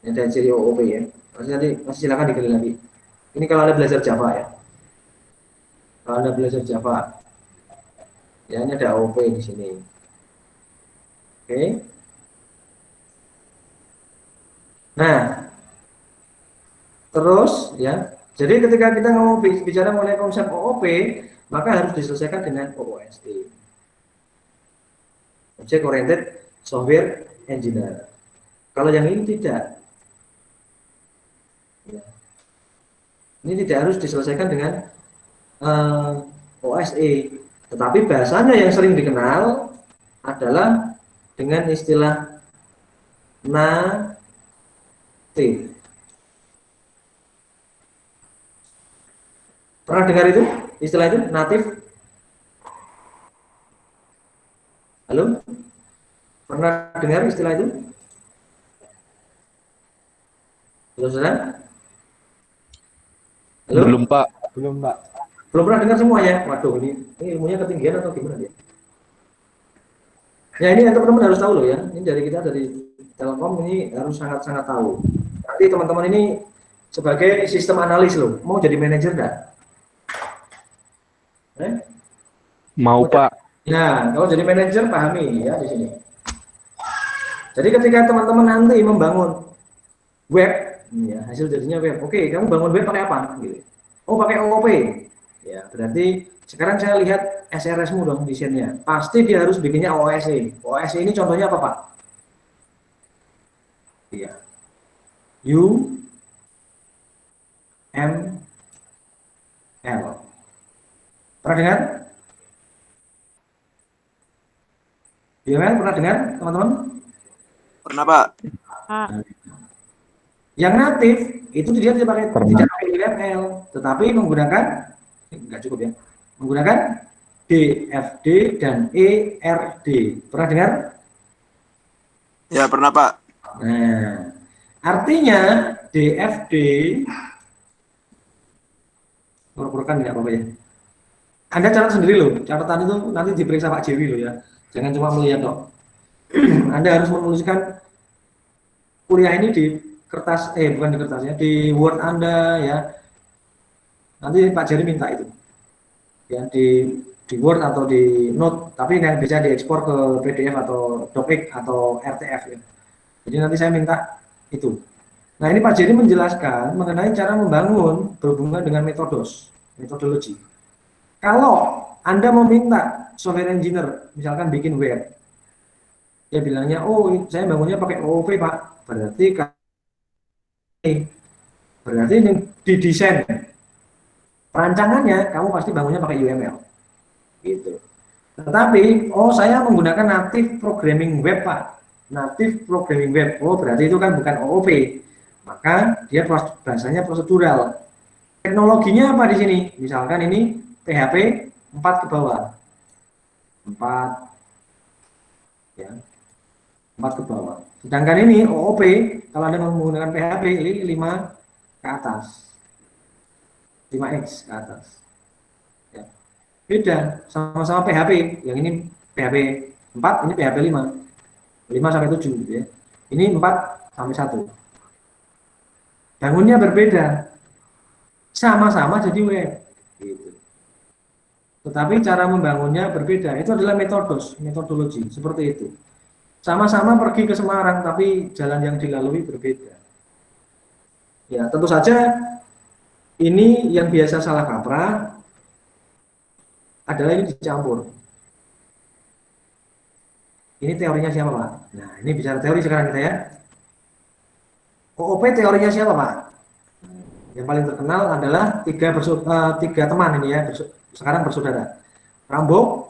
Ini ada ciri OOP ya. Masih silakan digali lagi. Ini kalau Anda belajar Java ya. Kalau Anda belajar Java, ya ini ada OOP di sini. Oke. Nah, terus ya. Jadi ketika kita ngomong bicara mengenai konsep OOP, maka harus diselesaikan dengan OOSE, Object Oriented Software Engineer. Kalau yang ini tidak, ya. Ini tidak harus diselesaikan dengan OSE, tetapi bahasanya yang sering dikenal adalah dengan istilah native. Pernah dengar itu? Istilah itu native? Halo? Pernah dengar istilah itu? Halo, saudara? Halo? Belum, Pak. Belum, Pak. Belum pernah dengar semuanya? Waduh, ini ilmunya ketinggian atau gimana dia? Ya, ini teman-teman harus tahu loh ya. Ini dari kita, dari Telkom, ini harus sangat-sangat tahu. Nanti teman-teman ini sebagai sistem analis loh. Mau jadi manajer enggak? Mau, Pak. Nah, kalau jadi manajer pahami ya di sini. Jadi ketika teman-teman nanti membangun web, ya hasil jadinya web. Oke, kamu bangun web pakai apa? Gitu. Oh, pakai OOP. Ya, berarti sekarang saya lihat SRS-mu dong desainnya. Pasti dia harus bikinnya OOSE. OOSE ini contohnya apa, Pak? Iya. UML. Pernah dengar? UML pernah dengar, teman-teman? Pernah, Pak. Yang natif itu dia tidak pakai UML, tetapi menggunakan enggak cukup ya. Menggunakan DFD dan ERD. Pernah dengar? Ya, pernah, Pak. Nah, artinya DFD pura-purakan enggak apa-apa ya. Anda catat sendiri loh, catatan itu nanti diperiksa Pak Jewi loh ya. Jangan cuma melihat dok. Anda harus menuliskan kuliah ini di kertas, bukan di kertas ya, di Word Anda ya. Nanti Pak Jerry minta itu. Ya, di Word atau di Note, tapi yang bisa diekspor ke PDF atau docx atau RTF ya. Jadi nanti saya minta itu. Nah, ini Pak Jerry menjelaskan mengenai cara membangun berhubungan dengan metodologi. Kalau Anda meminta software engineer, misalkan bikin web, dia bilangnya, oh saya bangunnya pakai OOP Pak, berarti didesain perancangannya kamu pasti bangunnya pakai UML, gitu. Tetapi, oh saya menggunakan native programming web Pak, native programming web, oh berarti itu kan bukan OOP, maka dia bahasanya prosedural. Teknologinya apa di sini? Misalkan ini PHP 4 ke bawah. 4 ya. 4 ke bawah. Sedangkan ini OOP kalau Anda menggunakan PHP ini 5 ke atas. 5x ke atas. Ya. Beda, sama-sama PHP. Yang ini PHP 4, ini PHP 5. 5 sampai 7 gitu ya. Ini 4 sampai 1. Bangunnya berbeda. Sama-sama jadi web. Gitu. Tetapi cara membangunnya berbeda. Itu adalah metodologi seperti itu. Sama-sama pergi ke Semarang, tapi jalan yang dilalui berbeda. Ya, tentu saja ini yang biasa salah kaprah adalah ini dicampur. Ini teorinya siapa, Pak? Nah, ini bicara teori sekarang kita ya. OOP teorinya siapa, Pak? Yang paling terkenal adalah tiga teman ini ya, sekarang bersaudara. Rambo,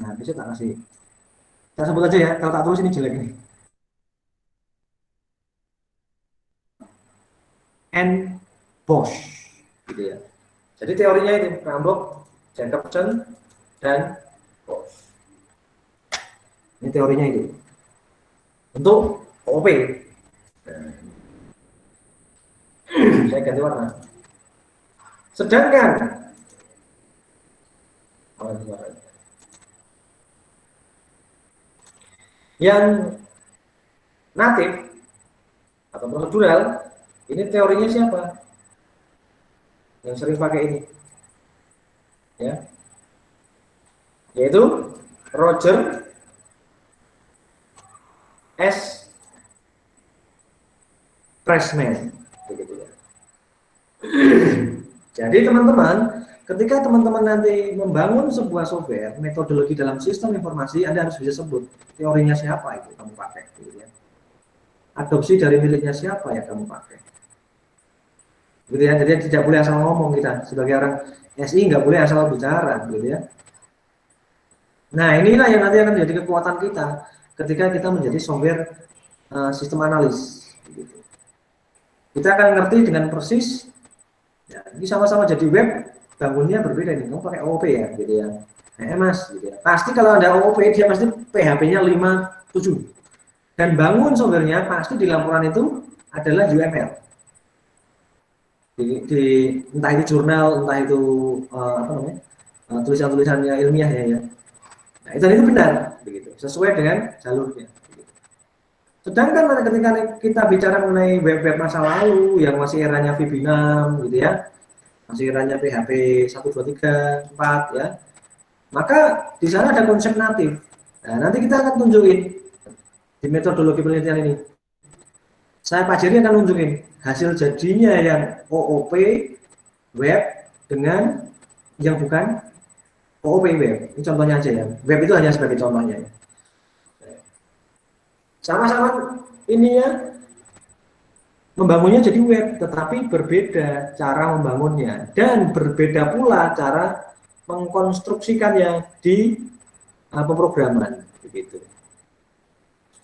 Nah, bisa tak kasih. Saya sebut aja ya, kalau tak tulis ini jelek nih. And Bosch, gitu ya. Jadi teorinya itu Rambok, Jacobson, dan Bosch. Ini teorinya itu. Untuk OP. Saya ganti warna. Sedangkan yang natif atau prosedural, ini teorinya siapa? Yang sering pakai ini, ya, yaitu Roger S. Pressman, begitu ya. Jadi teman-teman, ketika teman-teman nanti membangun sebuah software, metodologi dalam sistem informasi, Anda harus bisa sebut teorinya siapa itu kamu pakai, gitu ya. Adopsi dari miliknya siapa yang kamu pakai, gitu ya. Jadi tidak boleh asal ngomong kita sebagai orang SI, nggak boleh asal bicara, gitu ya. Nah, inilah yang nanti akan menjadi kekuatan kita ketika kita menjadi software sistem analis, gitu. Kita akan ngerti dengan persis. Ya, ini sama-sama jadi web, bangunnya berbeda nih. Kamu pakai OOP ya, gitu ya. Nah, mas, gitu ya. Pasti kalau ada OOP, dia pasti PHP-nya 57. Dan bangun softwarenya pasti di laporan itu adalah UML. Entah itu jurnal, entah itu tulisan-tulisannya ilmiah ya. Nah, itu benar, begitu. Sesuai dengan jalurnya. Begitu. Sedangkan ketika kita bicara mengenai web-web masa lalu yang masih eranya VB6, gitu ya, masih eranya PHP 1, 2, 3, 4, ya, maka di sana ada konsep natif. Nah, nanti kita akan tunjukin di metodologi penelitian ini. Saya Pak Jerry akan nunjukin hasil jadinya yang OOP web dengan yang bukan OOP web. Ini contohnya aja ya. Web itu hanya sebagai contohnya. Sama-sama ini ya, membangunnya jadi web, tetapi berbeda cara membangunnya dan berbeda pula cara mengkonstruksikannya di pemrograman, begitu.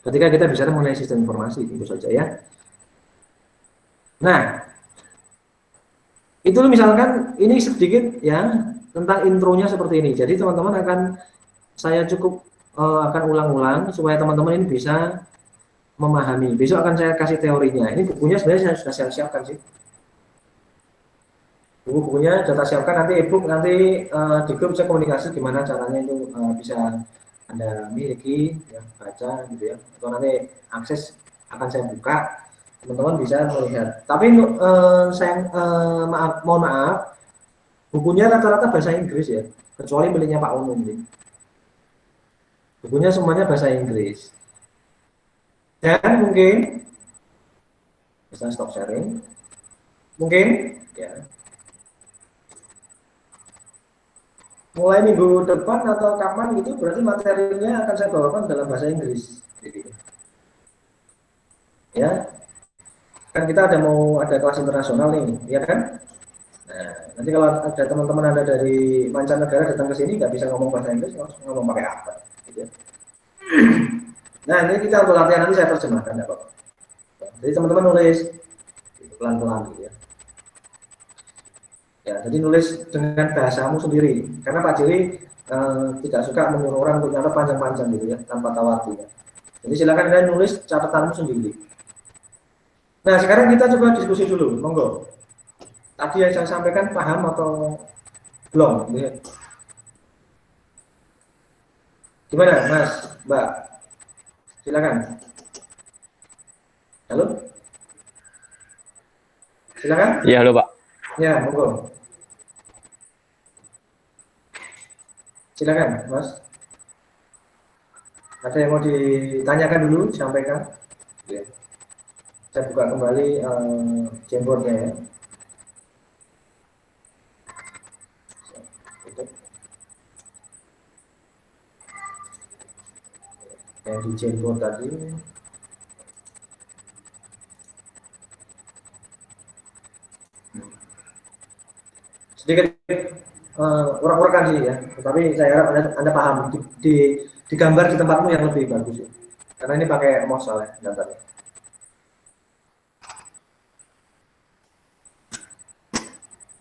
Ketika kita bicara mengenai sistem informasi, tentu saja ya. Nah, itu misalkan ini sedikit ya tentang intronya seperti ini. Jadi teman-teman saya cukup akan ulang-ulang supaya teman-teman ini bisa memahami. Besok akan saya kasih teorinya. Ini bukunya sebenarnya sudah saya siapkan sih. Buku-bukunya sudah saya siapkan, nanti e-book nanti di grup saya komunikasi gimana caranya itu bisa Anda miliki, ya, baca gitu ya. Atau nanti akses akan saya buka, teman-teman bisa melihat. Tapi mohon maaf, bukunya rata-rata bahasa Inggris ya, kecuali miliknya Pak Unum. Bukunya semuanya bahasa Inggris. Dan mungkin bisa stop sharing. Mungkin ya. Mulai minggu depan atau kapan gitu, berarti materinya akan saya bawakan dalam bahasa Inggris. Ya. Kan kita mau ada kelas internasional nih, ya kan? Nah, nanti kalau ada teman-teman Anda dari mancanegara datang ke sini nggak bisa ngomong bahasa Inggris, ngomong pakai apa? Gitu. Nah, ini kita untuk latihan, nanti saya terjemahkan ya Pak. Jadi teman-teman nulis pelan-pelan gitu ya. Ya, jadi nulis dengan bahasamu sendiri. Karena Pak Jerry tidak suka menyuruh orang untuk nyatet panjang-panjang gitu ya, tanpa tahu artinya. Jadi silakan kalian nulis catatanmu sendiri. Nah, sekarang kita coba diskusi dulu, monggo. Tadi yang saya sampaikan paham atau belum? Gitu ya. Gimana, Mas, Mbak? Silakan. Halo? Silakan. Iya, halo Pak. Ya, monggo. Silakan, Mas. Ada yang mau ditanyakan dulu, sampaikan. Ya. Saya buka kembali Jamboardnya ya. Yang di Jamboard tadi. Sedikit urak-urakan sini ya. Tapi saya harap anda paham di gambar di tempatmu yang lebih bagus ya. Karena ini pakai mouse soalnya gambarnya.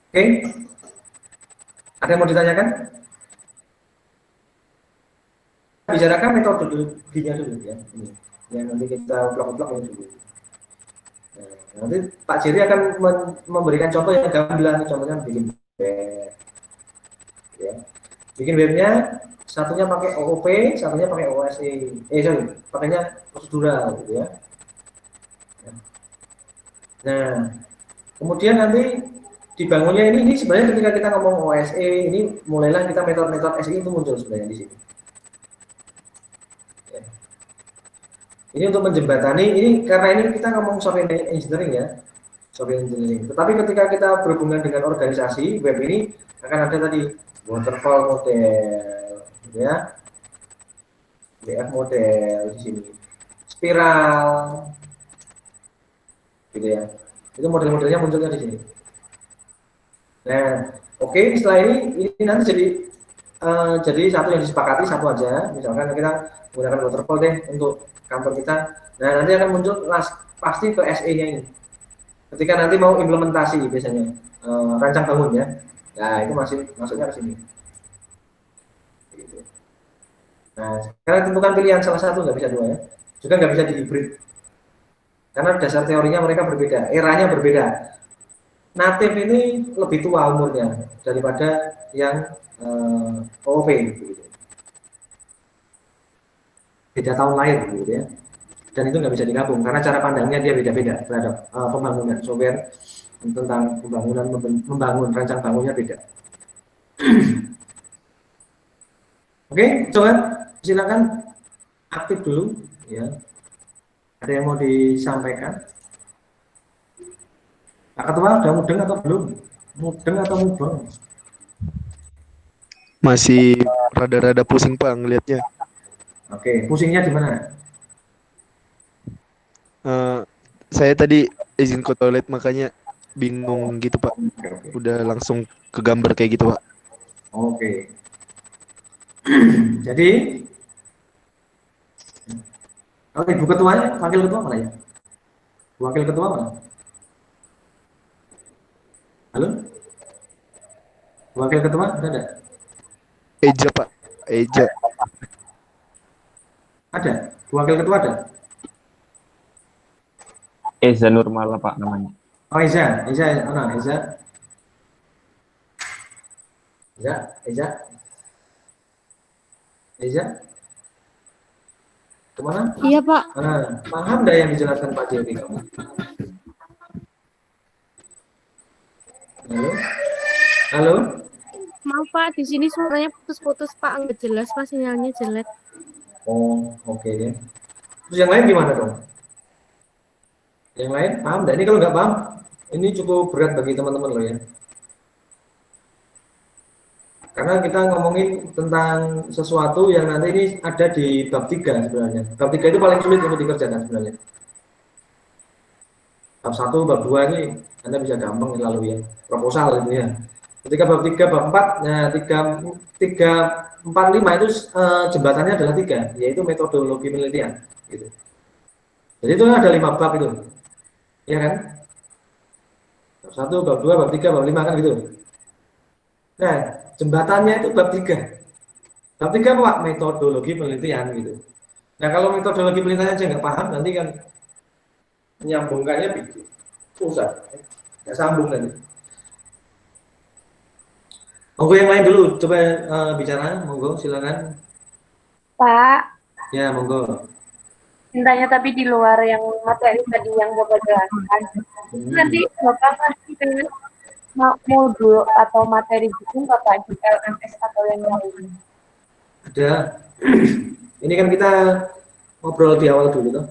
Oke. Ada yang mau ditanyakan? Bicarakan metodologinya dulu ya. Ini. Yang nanti kita blok-blok ini dulu. Nah, nanti Pak Jerry akan memberikan contoh yang gamblang, contohnya bikin web. Ya. Bikin webnya satunya pakai OOP, satunya pakai OSE. Pakainya prosedural gitu ya. Nah, kemudian nanti dibangunnya ini sebenarnya ketika kita ngomong OSE ini mulailah kita metode-metode SE itu muncul sebenarnya di sini. Ya. Ini untuk menjembatani ini karena ini kita ngomong software engineering ya, software engineering. Tetapi ketika kita berhubungan dengan organisasi web ini akan ada tadi waterfall model, gitu ya, WF model di sini, spiral, gitu ya. Itu model-modelnya munculnya di sini. Nah, oke, setelah ini nanti jadi satu yang disepakati satu aja. Misalkan kita menggunakan waterfall deh untuk kantor kita. Nah, nanti akan muncul pasti ke SE-nya ini. Ketika nanti mau implementasi biasanya rancang bangun ya. Nah, itu masuknya ke sini. Gitu. Nah, sekarang tentukan pilihan salah satu, nggak bisa dua ya. Juga nggak bisa di hybrid. Karena dasar teorinya mereka berbeda, eranya berbeda. Native ini lebih tua umurnya daripada yang OOP gitu. Beda tahun lahir gitu ya. Dan itu nggak bisa digabung karena cara pandangnya dia beda-beda terhadap pembangunan software tentang membangun rancang bangunnya beda. Oke, coba silakan aktif dulu ya. Ada yang mau disampaikan? Pak Ketua udah mudeng atau belum? Mudeng atau mubeng? Masih rada-rada pusing Pak ngelihatnya. Oke, pusingnya di mana? Saya tadi izin ke toilet makanya bingung gitu Pak. Udah langsung ke gambar kayak gitu Pak. Oke. Jadi Ibu Ketuanya, Wakil Ketua mana ya? Wakil Ketua mana? Halo? Wakil Ketua ada? Eja Pak, Eja. Ada? Wakil Ketua ada? Eza Nurmala Pak namanya. Oh Eza mana? Eza? Kemana? Iya Pak. Paham nggak yang dijelaskan Pak Jerry kamu? Halo? Maaf Pak, di sini suaranya putus-putus Pak, nggak jelas Pak, sinyalnya jelek. Oh, oke deh. Terus yang lain gimana dong? Yang lain paham nggak? Ini kalau nggak paham, ini cukup berat bagi teman-teman loh ya. Karena kita ngomongin tentang sesuatu yang nanti ini ada di bab 3 sebenarnya. Bab 3 itu paling sulit untuk dikerjakan sebenarnya. Bab 1, bab 2 ini Anda bisa gampang lalu ya. Proposal gitu ya. Ketika bab 3, bab 4, nah 3, 4, 5 itu jembatannya adalah 3, yaitu metodologi penelitian. Gitu. Jadi itu ada 5 bab itu. Ya kan? Bab 1, bab 2, bab 3, bab 5 kan gitu. Nah, jembatannya itu bab 3. Bab 3 apa? Metodologi penelitian gitu. Nah, kalau metodologi penelitian aja nggak paham, nanti kan menyambungkannya begitu. Susah. Nggak sambung nanti. Monggo yang lain dulu, coba bicara, monggo silakan. Pak, Ya, monggo. mintanya tapi di luar yang materi tadi yang Bapak jelaskan. Nanti Bapak kasih ke modul atau materi gitu Bapak di LMS atau yang lain? Ada. Ini kan kita ngobrol di awal dulu tuh.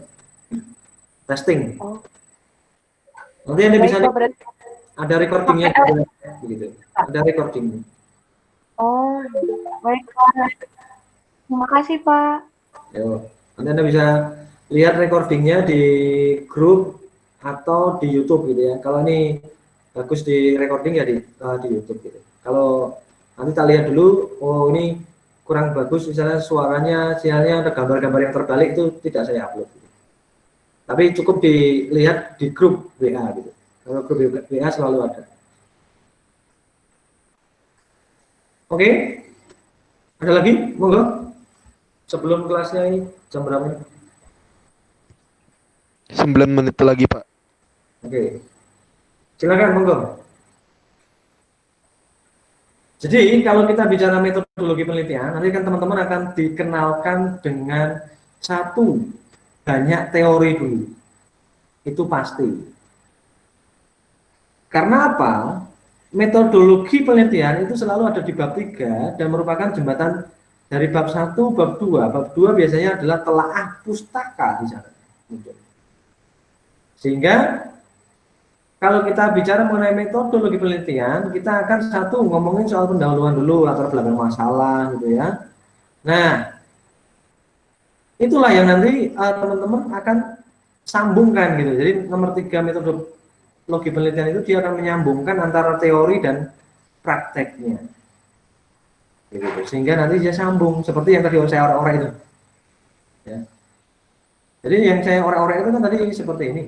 Testing. Oh. Nanti Anda bisa Baik, ada recordingnya gitu. Ada recording. Oh, baik Pak. Terima kasih Pak. Yo, nanti Anda bisa lihat recordingnya di grup atau di YouTube gitu ya. Kalau ini bagus di recording ya di YouTube gitu. Kalau Nanti kita lihat dulu, oh ini kurang bagus, misalnya suaranya, sinyalnya, ada gambar-gambar yang terbalik, itu tidak saya upload. Tapi cukup dilihat di grup WA gitu. Kalau grup WA selalu ada. Oke, ada lagi? Monggo. Sebelum kelasnya ini jam berapa? 9 menit lagi, Pak. Oke. Silakan, monggo. Jadi kalau kita bicara metodologi penelitian, nanti kan teman-teman akan dikenalkan dengan satu, banyak teori dulu. Itu pasti. Karena apa? Metodologi penelitian itu selalu ada di bab 3 dan merupakan jembatan dari bab 1, bab 2. Bab 2 biasanya adalah telaah pustaka di sana. Sehingga kalau kita bicara mengenai metodologi penelitian, kita akan satu ngomongin soal pendahuluan dulu, latar belakang masalah gitu ya. Nah, itulah yang nanti teman-teman akan sambungkan gitu. Jadi nomor 3 metodologi penelitian itu dia akan menyambungkan antara teori dan prakteknya. Gitu. Sehingga nanti dia sambung seperti yang tadi saya orek-orek itu. Ya. Jadi yang saya orek-orek itu kan tadi seperti ini.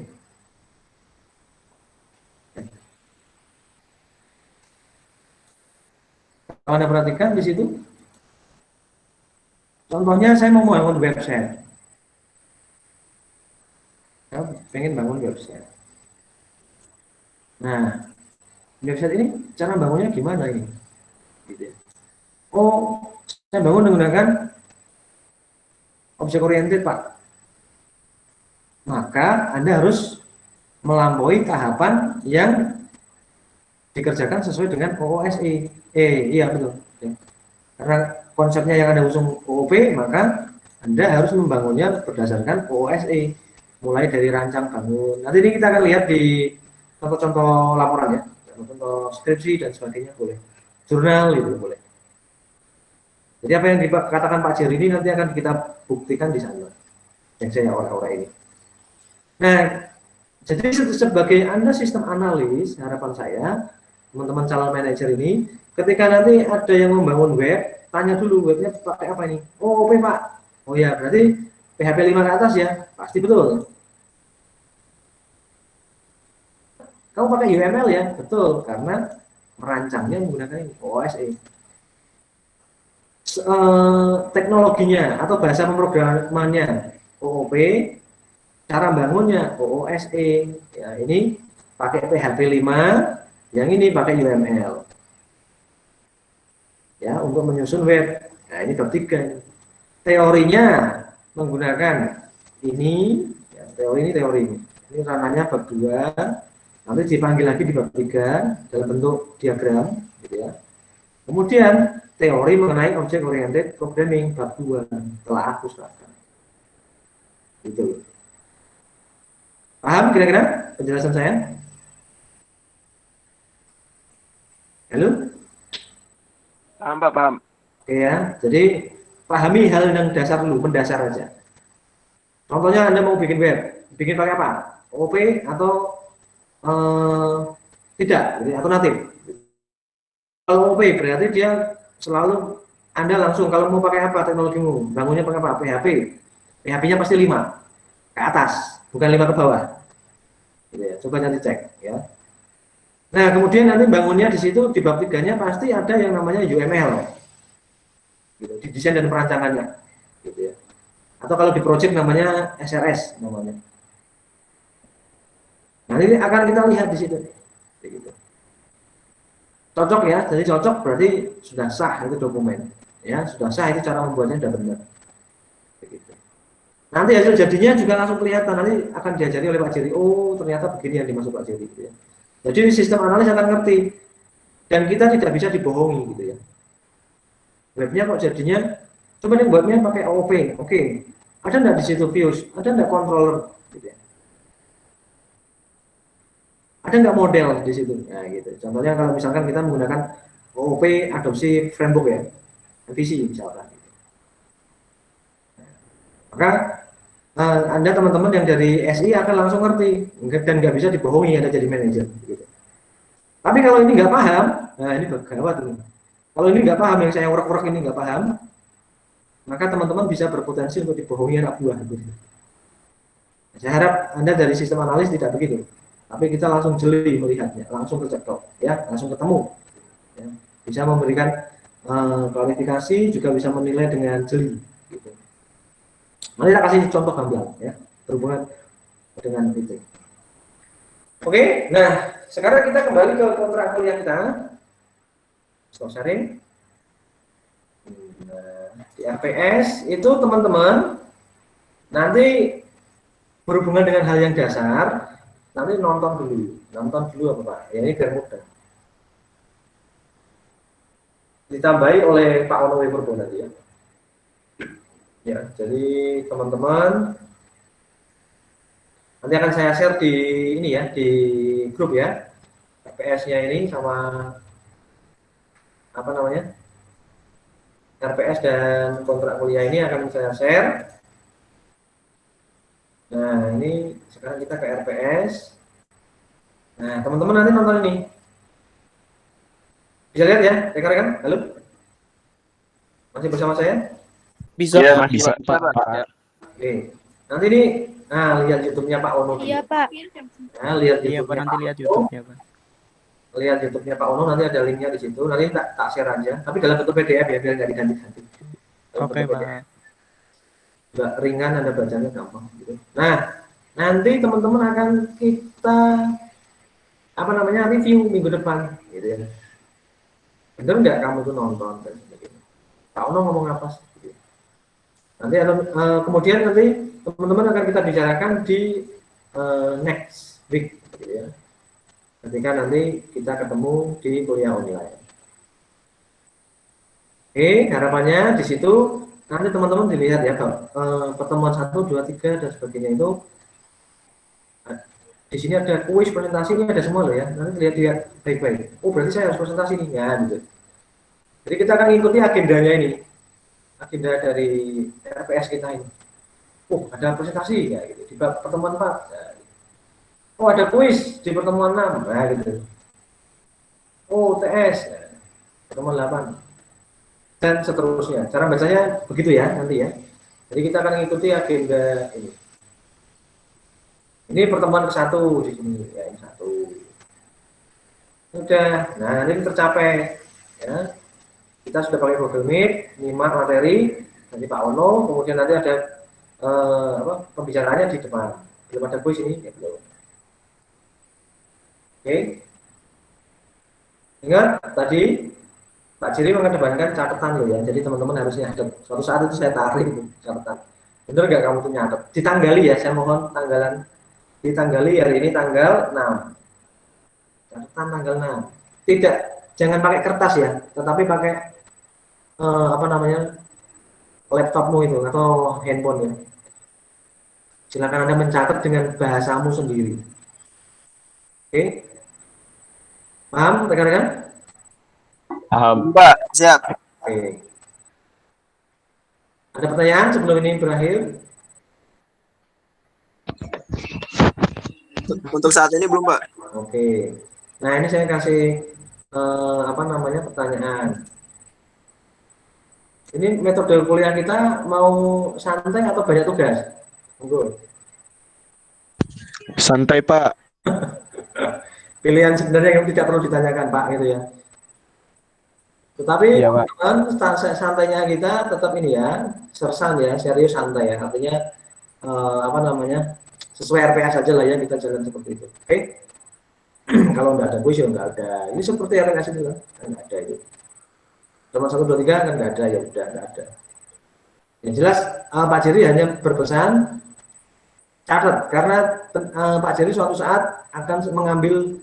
Kalau Anda perhatikan di situ, contohnya saya mau bangun website. Saya pengen bangun website. Nah, website ini cara bangunnya gimana ini? Gitu. Oh, saya bangun menggunakan objek oriented, Pak. Maka Anda harus melampaui tahapan yang dikerjakan sesuai dengan OOSE. Iya betul. Ya. Karena konsepnya yang Anda usung OOP, maka Anda harus membangunnya berdasarkan OOSE. Mulai dari rancang bangun. Nanti ini kita akan lihat di contoh-contoh laporan ya. Contoh skripsi dan sebagainya boleh. Jurnal itu boleh. Jadi apa yang dikatakan Pak Jerry ini nanti akan kita buktikan di sana. Yang saya orek-orek ini. Nah, jadi sebagai Anda sistem analis, harapan saya teman-teman calon manajer ini, ketika nanti ada yang membangun web, tanya dulu webnya pakai apa ini? Oh, OP Pak. Oh ya, berarti PHP 5 ke atas ya, pasti betul. Kamu pakai UML ya, betul, karena merancangnya menggunakan ini, OOSE. Teknologinya atau bahasa pemrogramannya OOP, cara bangunnya OOSE. Ya, ini pakai PHP 5. Yang ini pakai UML. Ya, untuk menyusun web. Nah, ini bab 3. Teorinya menggunakan ini, ya, teori ini. Ini ranahnya bab 2. Nanti dipanggil lagi di bab 3 dalam bentuk diagram, gitu ya. Kemudian teori mengenai object oriented programming bab 2, telaah pustaka. Gitu. Paham kira-kira penjelasan saya? Halo? Paham, Pak, paham. Oke ya, jadi pahami hal yang dasar dulu, mendasar aja. Contohnya Anda mau bikin web, bikin pakai apa? OOP atau tidak, jadi alternatif. Kalau OOP berarti dia selalu Anda langsung kalau mau pakai apa teknologimu, bangunnya pakai apa? PHP. PHP-nya pasti 5 ke atas, bukan 5 ke bawah. Gitu ya, coba nanti cek ya. Nah, kemudian nanti bangunnya di situ di bab 3-nya pasti ada yang namanya UML. Gitu, di desain dan perancangannya. Gitu ya. Atau kalau di project namanya SRS namanya. Nah, ini akan kita lihat di situ. Gitu. Cocok ya, jadi cocok berarti sudah sah itu dokumen. Ya, sudah sah itu cara membuatnya sudah benar. Begitu. Nanti hasil jadinya juga langsung kelihatan, nanti akan diajari oleh Pak Jerry. Oh, ternyata begini yang dimaksud Pak Jerry gitu ya. Jadi sistem analis akan ngerti dan kita tidak bisa dibohongi gitu ya. Webnya kok jadinya, coba nih webnya pakai OOP, oke. Ada nggak di situ views? Ada nggak controller? Gitu ya. Ada nggak model di situ? Nah gitu. Contohnya kalau misalkan kita menggunakan OOP adopsi framework ya, visi misalkan. Maka Anda teman-teman yang dari SI akan langsung ngerti dan nggak bisa dibohongi Anda jadi manajer. Gitu. Tapi kalau ini nggak paham, nah ini gawat ini. Kalau ini nggak paham, yang saya urak-urak ini nggak paham, maka teman-teman bisa berpotensi untuk dibohongi anak buah. Saya harap Anda dari sistem analis tidak begitu, tapi kita langsung jeli melihatnya, langsung kecetok, ya, langsung ketemu, ya. Bisa memberikan klarifikasi, juga bisa menilai dengan jeli. Gitu. Mari kita kasih contoh gamblang, ya, berhubungan dengan itu. Oke, nah sekarang kita kembali ke kontrak kuliah kita. Stop sharing. Nah, di RPS itu teman-teman nanti berhubungan dengan hal yang dasar, nanti nonton dulu apa Pak? Ya, ini biar mudah. Ditambahi oleh Pak Ono Weberbo nanti ya. Ya, jadi teman-teman nanti akan saya share di ini ya, di grup ya, RPS-nya ini sama apa namanya, RPS dan kontrak kuliah ini akan saya share. Nah, ini sekarang kita ke RPS. Nah, teman-teman nanti nonton ini. Bisa lihat ya, rekan-rekan? Halo? Masih bersama saya? Bisa, Iya, Pak. masih Bisa, Pak. Pak. Oke. Nanti ini, nah lihat YouTube-nya Pak Ono. Iya, Pak. Nah, lihat Iya, Pak, YouTube-nya nanti Pak lihat Ono. YouTube-nya, Pak. Lihat YouTube-nya Pak Ono, nanti ada linknya di situ. Nanti tak share aja. Tapi dalam bentuk PDF ya, biar nggak diganti-ganti. Oke, Pak. Juga ringan, Anda bacanya gampang. Gitu. Nah, nanti teman-teman akan kita apa namanya review minggu depan, gitu ya. Bener nggak kamu tuh nonton dan sebagainya. Pak Ono ngomong apa sih? Gitu. Nanti ada, kemudian nanti teman-teman akan kita bicarakan di next week, gitu ya. Ketika nanti kita ketemu di kuliah online. Oke, harapannya di situ nanti teman-teman dilihat ya, pertemuan 1, 2, 3 dan sebagainya itu di sini ada kuis, presentasi, ini ada semua loh ya. Nanti lihat baik-baik. Oh, berarti saya harus presentasi nih ya, gitu. Jadi kita akan mengikuti agendanya ini, agenda dari RPS kita ini. Oh, ada presentasi ya, gitu. Di pertemuan 4. Ya, gitu. Oh, ada kuis di pertemuan 6, nah gitu. Oh, TS, ya. Pertemuan 8. Dan seterusnya. Cara bacanya begitu ya nanti ya. Jadi kita akan mengikuti agenda ini. Ini pertemuan ke-1 di sini ya, ini 1. Udah, nah ini tercapai ya. Kita sudah pakai Google Meet, nyimak materi dari Pak Ono, kemudian nanti ada pembicaraannya di depan. Belum ada kuis ini ya belum. Oke. Ingat tadi Pak Jiri mengedepankan catatan loh ya, jadi teman-teman harus nyatet. Suatu saat itu saya tarik itu catatan. Bener nggak kamu tuh nyatet? Ditanggali ya, saya mohon tanggalan. Ditanggali hari ini tanggal 6. Catatan tanggal 6. Tidak, jangan pakai kertas ya, tetapi pakai apa namanya, laptopmu itu atau handphone ya. Silakan Anda mencatat dengan bahasamu sendiri. Oke? Paham rekan-rekan? Paham. Mbak, siap. Oke. Ada pertanyaan sebelum ini berakhir? Untuk saat ini belum, Pak. Oke. Nah, ini saya kasih apa namanya pertanyaan. Ini metode kuliah kita mau santai atau banyak tugas? Monggo. Santai, Pak. Pilihan sebenarnya yang tidak perlu ditanyakan, Pak, gitu ya. Tetapi Iya, Pak. santainya kita tetap ini ya, sersan ya, serius santai ya. Artinya apa namanya, sesuai RPS saja lah ya, kita jalan seperti itu. Oke? Kalau nggak ada kuis ya nggak ada. Ini seperti RPS itu kan, nggak ada itu. Nomor 1, 2, 3 kan nggak ada, ya udah nggak ada. Yang jelas Pak Jerry hanya berpesan catat, karena Pak Jerry suatu saat akan mengambil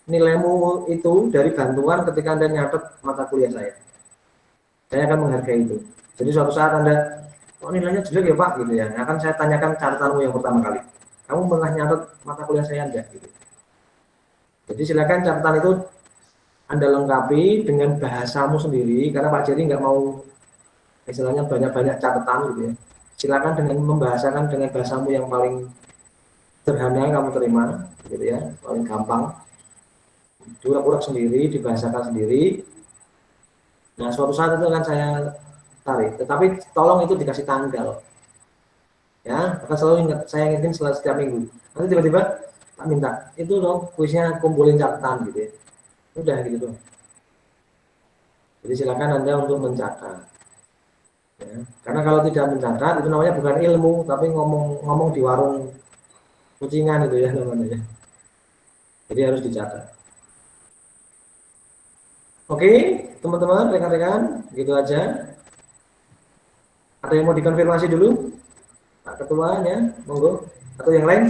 nilaimu itu dari bantuan ketika Anda nyatet mata kuliah saya. Saya akan menghargai itu. Jadi suatu saat Anda, kok nilainya jelek ya Pak, gitu ya. Akan saya tanyakan catatanmu yang pertama kali. Kamu pernah nyatet mata kuliah saya enggak? Gitu. Jadi silakan catatan itu Anda lengkapi dengan bahasamu sendiri, karena Pak Jerry nggak mau istilahnya banyak-banyak catatan gitu ya. Silakan dengan membahasakan dengan bahasamu yang paling sederhana kamu terima, gitu ya, paling gampang. Diurak-urak sendiri, dibahasakan sendiri. Nah, suatu saat itu akan saya tarik. Tetapi tolong itu dikasih tanggal. Ya, akan selalu ingat, saya ingetin setiap minggu. Nanti tiba-tiba tak minta, itu dong kuisnya kumpulin catatan gitu ya. Udah gitu dong. Jadi silakan Anda untuk mencatat. Ya. Karena kalau tidak mencatat itu namanya bukan ilmu, tapi ngomong di warung kucingan itu ya namanya. Jadi harus dicatat. Oke, teman-teman, rekan-rekan, gitu aja. Ada yang mau dikonfirmasi dulu? Pak Ketuanya, monggo. Atau yang lain?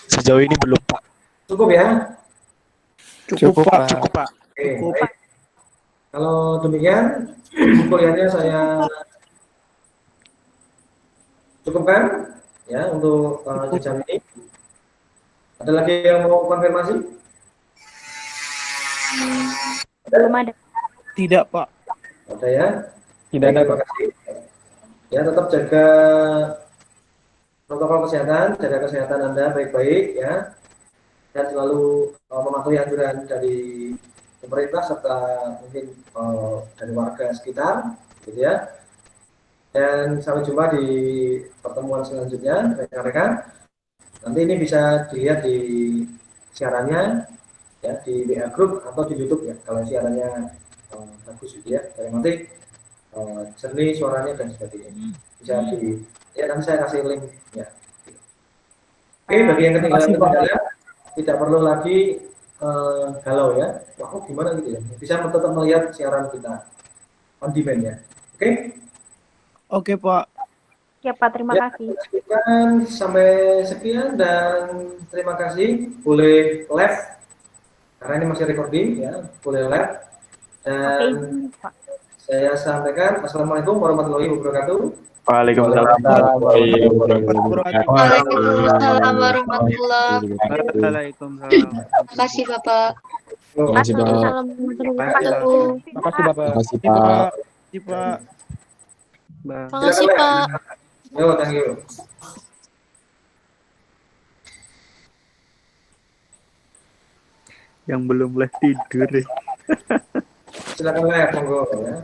Sejauh ini belum, Pak. Cukup ya? Cukup, Pak. Cukup, Pak. Oke, baik. Kalau demikian, kuliahnya saya cukupkan ya untuk jam ini. Ada lagi yang mau konfirmasi? Belum ada. Tidak, Pak. Ada ya? Tidak ada, Terima Pak. kasih. Ya, tetap jaga protokol kesehatan, jaga kesehatan Anda baik-baik ya. Dan selalu mematuhi anjuran dari pemerintah serta mungkin dari warga sekitar, gitu ya. Dan sampai jumpa di pertemuan selanjutnya, rekan-rekan. Nanti ini bisa dilihat di siarannya ya di WA Group atau di YouTube ya. Kalau siarannya bagus gitu ya, dari nanti jernih suaranya dan sebagainya. Bisa di ya nanti saya kasih link ya. Oke, bagi yang ketinggalan tidak perlu lagi galau ya. Wah, gimana gitu ya? Bisa tetap melihat siaran kita on demand ya. Oke? Oke, Pak. Ya, Pak, terima kasih. Sampai sekian dan terima kasih. Boleh live karena ini masih recording ya. Boleh live. Dan saya sampaikan assalamualaikum warahmatullahi wabarakatuh. Waalaikumsalam. Waalaikumsalam warahmatullahi wabarakatuh. Waalaikumsalam. Terima kasih, Bapak. Terima kasih, Pak. Terima kasih, Terima kasih, Bapak. Terima kasih, Pak. Terima kasih, Pak. Yo, thank you. Yang belum boleh tidur. Silakan live, monggo ya.